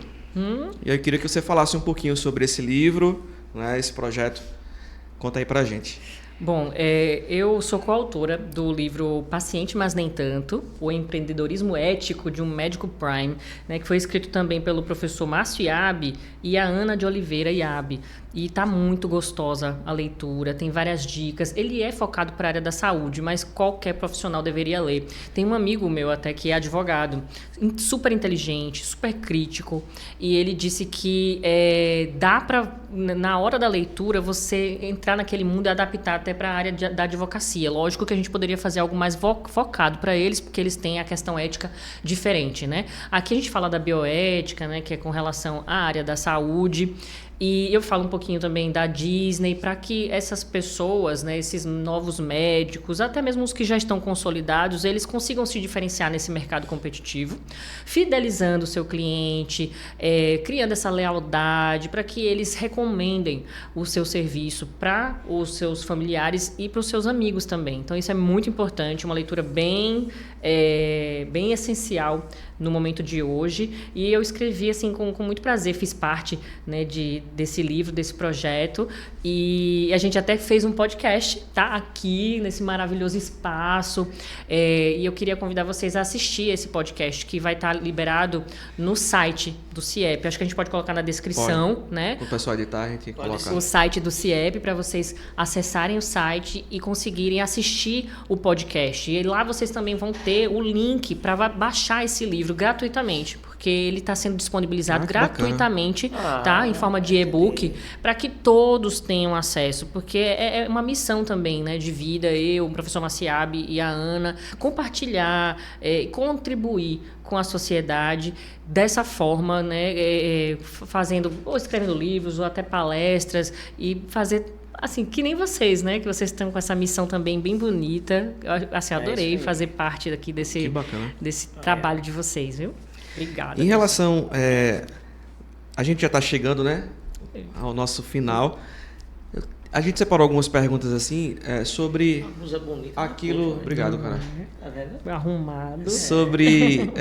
E eu queria que você falasse um pouquinho sobre esse livro, né? Esse projeto. Conta aí pra gente.
Bom, eu sou coautora do livro Paciente, mas nem tanto, o empreendedorismo ético de um médico Prime, né, que foi escrito também pelo professor Márcio Iabi e a Ana de Oliveira Iabi. E tá muito gostosa a leitura, tem várias dicas. Ele é focado para a área da saúde, mas qualquer profissional deveria ler. Tem um amigo meu até que é advogado, super inteligente, super crítico, e ele disse que dá para, na hora da leitura, você entrar naquele mundo e adaptar até para a área da advocacia. Lógico que a gente poderia fazer algo mais focado para eles, porque eles têm a questão ética diferente, né? Aqui a gente fala da bioética, né, que é com relação à área da saúde. E eu falo um pouquinho também da Disney, para que essas pessoas, né, esses novos médicos, até mesmo os que já estão consolidados, eles consigam se diferenciar nesse mercado competitivo, fidelizando o seu cliente, criando essa lealdade, para que eles recomendem o seu serviço para os seus familiares e para os seus amigos também. Então isso é muito importante, uma leitura bem essencial no momento de hoje, e eu escrevi assim com muito prazer, fiz parte, né, desse livro, desse projeto, e a gente até fez um podcast, tá, aqui nesse maravilhoso espaço, e eu queria convidar vocês a assistir esse podcast, que vai estar liberado no site do CIEP. Acho que a gente pode colocar na descrição, né?
O pessoal editar, a gente coloca.
O site do CIEP, para vocês acessarem o site e conseguirem assistir o podcast. E lá vocês também vão ter o link para baixar esse livro gratuitamente, porque ele está sendo disponibilizado gratuitamente, tá? Em forma de e-book, para que todos tenham acesso, porque é uma missão também, né, de vida, eu, o professor Maciabe e a Ana, compartilhar, contribuir com a sociedade dessa forma, né, fazendo, ou escrevendo livros, ou até palestras, e fazer assim, que nem vocês, né? Que vocês estão com essa missão também bem bonita. Eu, assim, adorei fazer parte aqui desse trabalho de vocês, viu? Obrigada.
Em relação... a gente já está chegando, né? Ao nosso final. A gente separou algumas perguntas assim sobre aquilo... Obrigado, cara.
Arrumado.
Sobre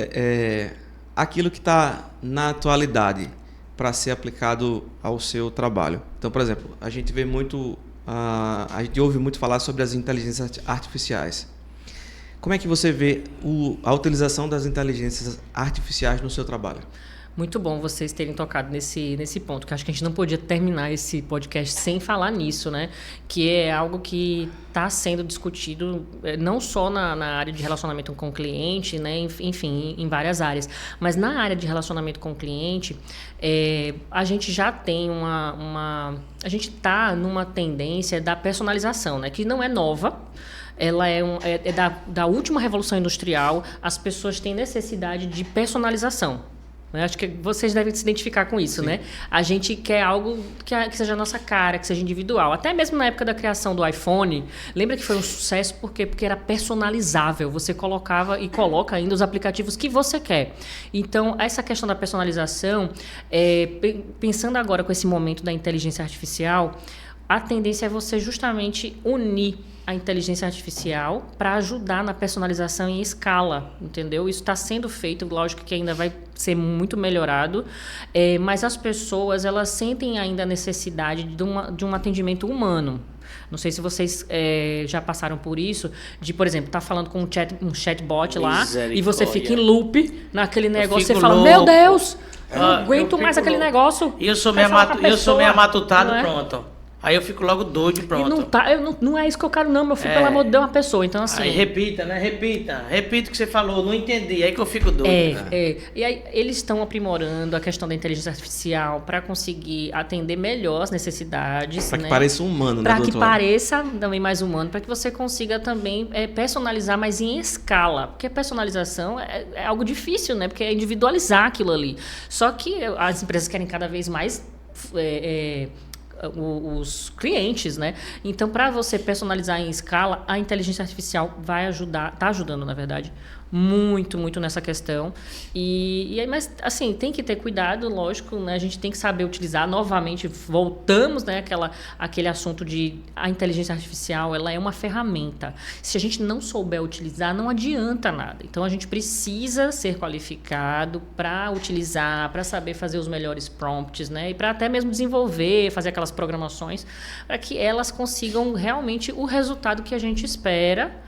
aquilo que está na atualidade para ser aplicado ao seu trabalho. Então, por exemplo, a gente vê muito, a gente ouve muito falar sobre as inteligências artificiais. Como é que você vê a utilização das inteligências artificiais no seu trabalho?
Muito bom vocês terem tocado nesse ponto, que acho que a gente não podia terminar esse podcast sem falar nisso, né? Que é algo que está sendo discutido não só na área de relacionamento com o cliente, né? Enfim, em várias áreas. Mas na área de relacionamento com o cliente, a gente já tem a gente está numa tendência da personalização, né? Que não é nova. Ela é da última revolução industrial. As pessoas têm necessidade de personalização. Acho que vocês devem se identificar com isso, né? A gente quer algo que seja a nossa cara, que seja individual. Até mesmo na época da criação do iPhone, lembra que foi um sucesso por quê? Porque era personalizável. Você colocava e coloca ainda os aplicativos que você quer. Então, essa questão da personalização, pensando agora com esse momento da inteligência artificial, a tendência é você justamente unir a inteligência artificial para ajudar na personalização em escala, entendeu? Isso está sendo feito, lógico que ainda vai ser muito melhorado, mas as pessoas, elas sentem ainda a necessidade de um atendimento humano. Não sei se vocês já passaram por isso, de, por exemplo, tá falando com um chatbot lá, e você fica em loop naquele negócio, você fala, louco. Meu Deus, eu não aguento mais aquele negócio.
E eu sou meio amatutado, pronto. Aí eu fico logo doido e pronto.
E não é isso que eu quero, não, meu filho, pelo amor de Deus, uma pessoa. Então, assim.
Aí repita, né? Repita o que você falou, não entendi. Aí que eu fico doido.
E aí eles estão aprimorando a questão da inteligência artificial para conseguir atender melhor as necessidades.
Para que pareça humano, né?
Para que pareça também mais humano, para que você consiga também personalizar, mas em escala. Porque a personalização é algo difícil, né? Porque é individualizar aquilo ali. Só que as empresas querem cada vez mais. Os clientes, né? Então, para você personalizar em escala, a inteligência artificial vai ajudar, está ajudando, na verdade, muito, muito nessa questão. Mas, assim, tem que ter cuidado, lógico, né? A gente tem que saber utilizar. Novamente, voltamos, né? Aquele assunto de a inteligência artificial, ela é uma ferramenta. Se a gente não souber utilizar, não adianta nada. Então, a gente precisa ser qualificado para utilizar, para saber fazer os melhores prompts, né? E para até mesmo desenvolver, fazer aquelas programações, para que elas consigam realmente o resultado que a gente espera.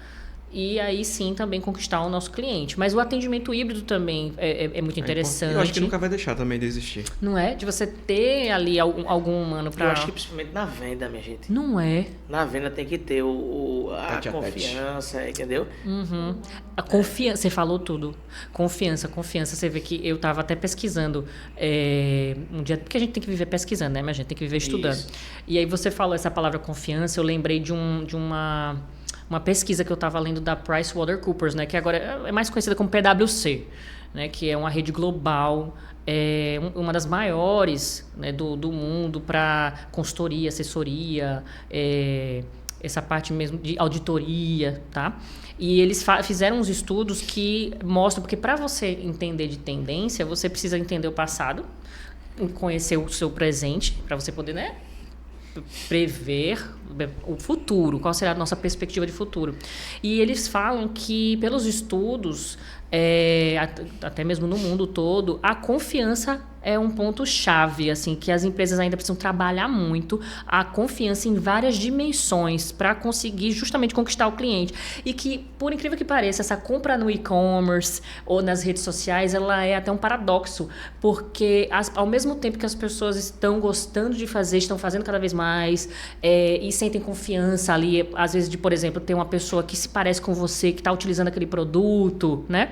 E aí sim também conquistar o nosso cliente. Mas o atendimento híbrido também é muito interessante.
Eu acho que nunca vai deixar também de existir.
Não é? De você ter ali algum humano para...
Eu acho que principalmente na venda, minha gente.
Não é?
Na venda tem que ter a confiança, entendeu?
Uhum. A confiança, você falou tudo. Confiança. Você vê que eu estava até pesquisando um dia, porque a gente tem que viver pesquisando, né? Mas a gente tem que viver estudando. Isso. E aí você falou essa palavra confiança, eu lembrei de uma pesquisa que eu estava lendo da PricewaterhouseCoopers, né, que agora é mais conhecida como PwC, né, que é uma rede global, uma das maiores, né, do mundo para consultoria, assessoria, essa parte mesmo de auditoria, tá? E eles fizeram uns estudos que mostram, porque para você entender de tendência, você precisa entender o passado, conhecer o seu presente, para você poder, né, prever o futuro, qual será a nossa perspectiva de futuro. E eles falam que, pelos estudos, até mesmo no mundo todo, a confiança é um ponto-chave, assim, que as empresas ainda precisam trabalhar muito, a confiança em várias dimensões para conseguir justamente conquistar o cliente. E que, por incrível que pareça, essa compra no e-commerce ou nas redes sociais, ela é até um paradoxo, porque ao mesmo tempo que as pessoas estão gostando de fazer, estão fazendo cada vez mais, e sentem confiança ali, às vezes de, por exemplo, ter uma pessoa que se parece com você, que está utilizando aquele produto, né?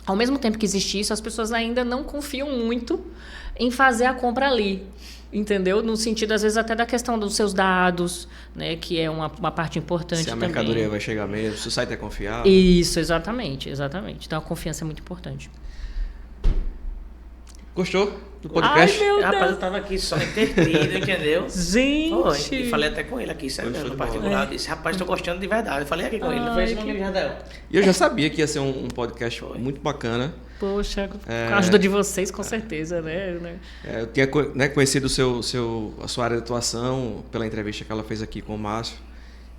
Ao mesmo tempo que existe isso, as pessoas ainda não confiam muito em fazer a compra ali, entendeu? No sentido, às vezes, até da questão dos seus dados, né? Que é uma parte importante também.
Se a mercadoria vai chegar mesmo, se o site é confiável.
Isso, exatamente. Então, a confiança é muito importante.
Gostou do podcast?
Ai, meu Deus.
Rapaz, eu tava aqui só entretido, entendeu?
Gente!
Foi. E falei até com ele aqui, sério, no particular. Eu disse, rapaz, tô gostando de verdade. Eu falei aqui com ele, não foi esse meu amigo Jardel.
E eu já sabia que ia ser um podcast muito bacana.
Poxa, com a ajuda de vocês, com certeza, né?
Eu tinha conhecido a sua área de atuação pela entrevista que ela fez aqui com o Márcio.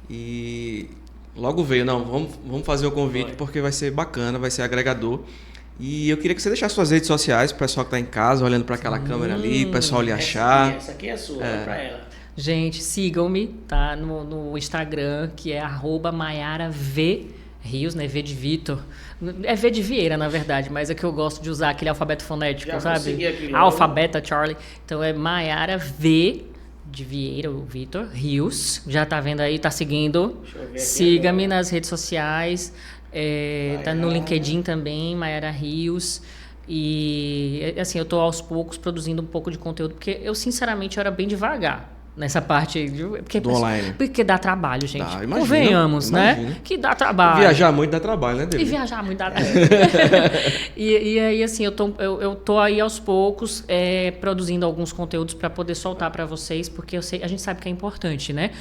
E logo veio, vamos fazer o convite porque vai ser bacana, vai ser agregador. E eu queria que você deixasse suas redes sociais, o pessoal que está em casa, olhando para aquela câmera ali, o pessoal lhe achar.
Essa aqui é a sua, é para ela.
Gente, sigam-me, tá? No Instagram, que é @MaiaraV Rios, né? V de Vitor. É V de Vieira, na verdade, mas é que eu gosto de usar aquele alfabeto fonético,
Já
sabe?
consegui aqui,
Alfabeta Charlie. Então é Maiara V de Vieira, o Vitor, Rios. Já tá vendo aí, tá seguindo.
Deixa eu ver aqui
Siga-me
agora.
nas redes sociais. Tá no LinkedIn também, Maiara Rios. E assim, eu tô aos poucos produzindo um pouco de conteúdo, porque eu sinceramente era bem devagar nessa parte aí, porque
Do online.
Porque dá trabalho, gente.
Dá, imagino,
Convenhamos,
imagino.
né? Que dá trabalho.
Viajar muito dá trabalho, né,
E
David?
viajar muito dá e aí, assim, eu tô aí aos poucos produzindo alguns conteúdos para poder soltar para vocês, porque a gente sabe que é importante, né?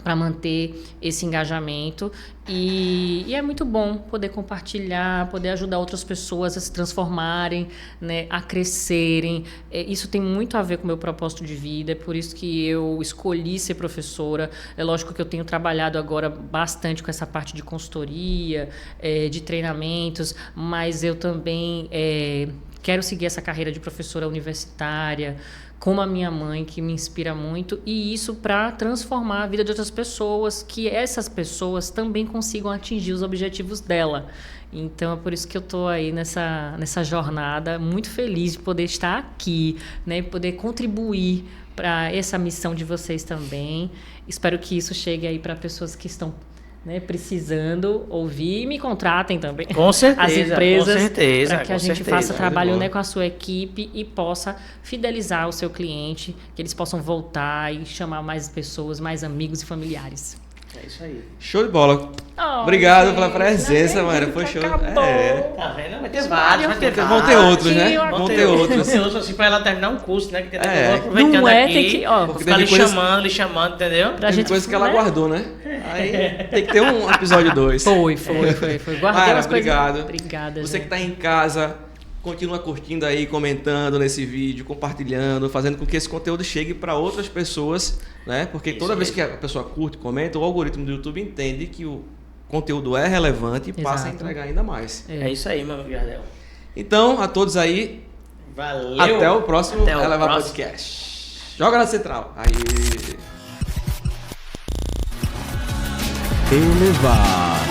Para manter esse engajamento e é muito bom poder compartilhar, poder ajudar outras pessoas a se transformarem, né, a crescerem. Isso tem muito a ver com o meu propósito de vida, é por isso que eu escolhi ser professora. É lógico que eu tenho trabalhado agora bastante com essa parte de consultoria, de treinamentos, mas eu também quero seguir essa carreira de professora universitária, como a minha mãe, que me inspira muito, e isso para transformar a vida de outras pessoas, que essas pessoas também consigam atingir os objetivos dela. Então é por isso que eu estou aí nessa jornada, muito feliz de poder estar aqui, né, poder contribuir para essa missão de vocês também. Espero que isso chegue aí para pessoas que estão, né, precisando ouvir, e me contratem também.
Com certeza,
as empresas,
com certeza,
para que a
com
gente
certeza.
faça trabalho,
Boa.
né, com a sua equipe e possa fidelizar o seu cliente, que eles possam voltar e chamar mais pessoas, mais amigos e familiares.
É isso aí.
Show de bola.
Oh,
Obrigado
gente,
pela presença,
não
Mayara.
acredito
Foi
que
show.
acabou.
Tá vendo? Vai ter vários, vai ter
Vão ter outros, né?
Aqui,
Vão ter outros.
Vão ter outros, assim, pra ela terminar um curso, né? Que eu vou aproveitando
Não é,
aqui,
tem que, ó,
vou
porque
ficar
tem
lhe
coisas-
chamando, entendeu?
pra
Tem
gente,
coisa que ela
né?
guardou, né? Aí tem que ter um episódio 2.
Foi. Guardei
Mayara,
as coisas.
obrigado.
Obrigada,
Você
gente.
que está em casa, continua curtindo aí, comentando nesse vídeo, compartilhando, fazendo com que esse conteúdo chegue para outras pessoas, né? Porque toda vez que a pessoa curte, comenta, o algoritmo do YouTube entende que o conteúdo é relevante e passa a
Exato.
entregar ainda mais.
É isso aí, meu amigo Jardel.
Então, a todos aí,
Valeu.
até o próximo
Até o
Elevar
próximo.
Podcast. Joga na central. Aí.
Elevar.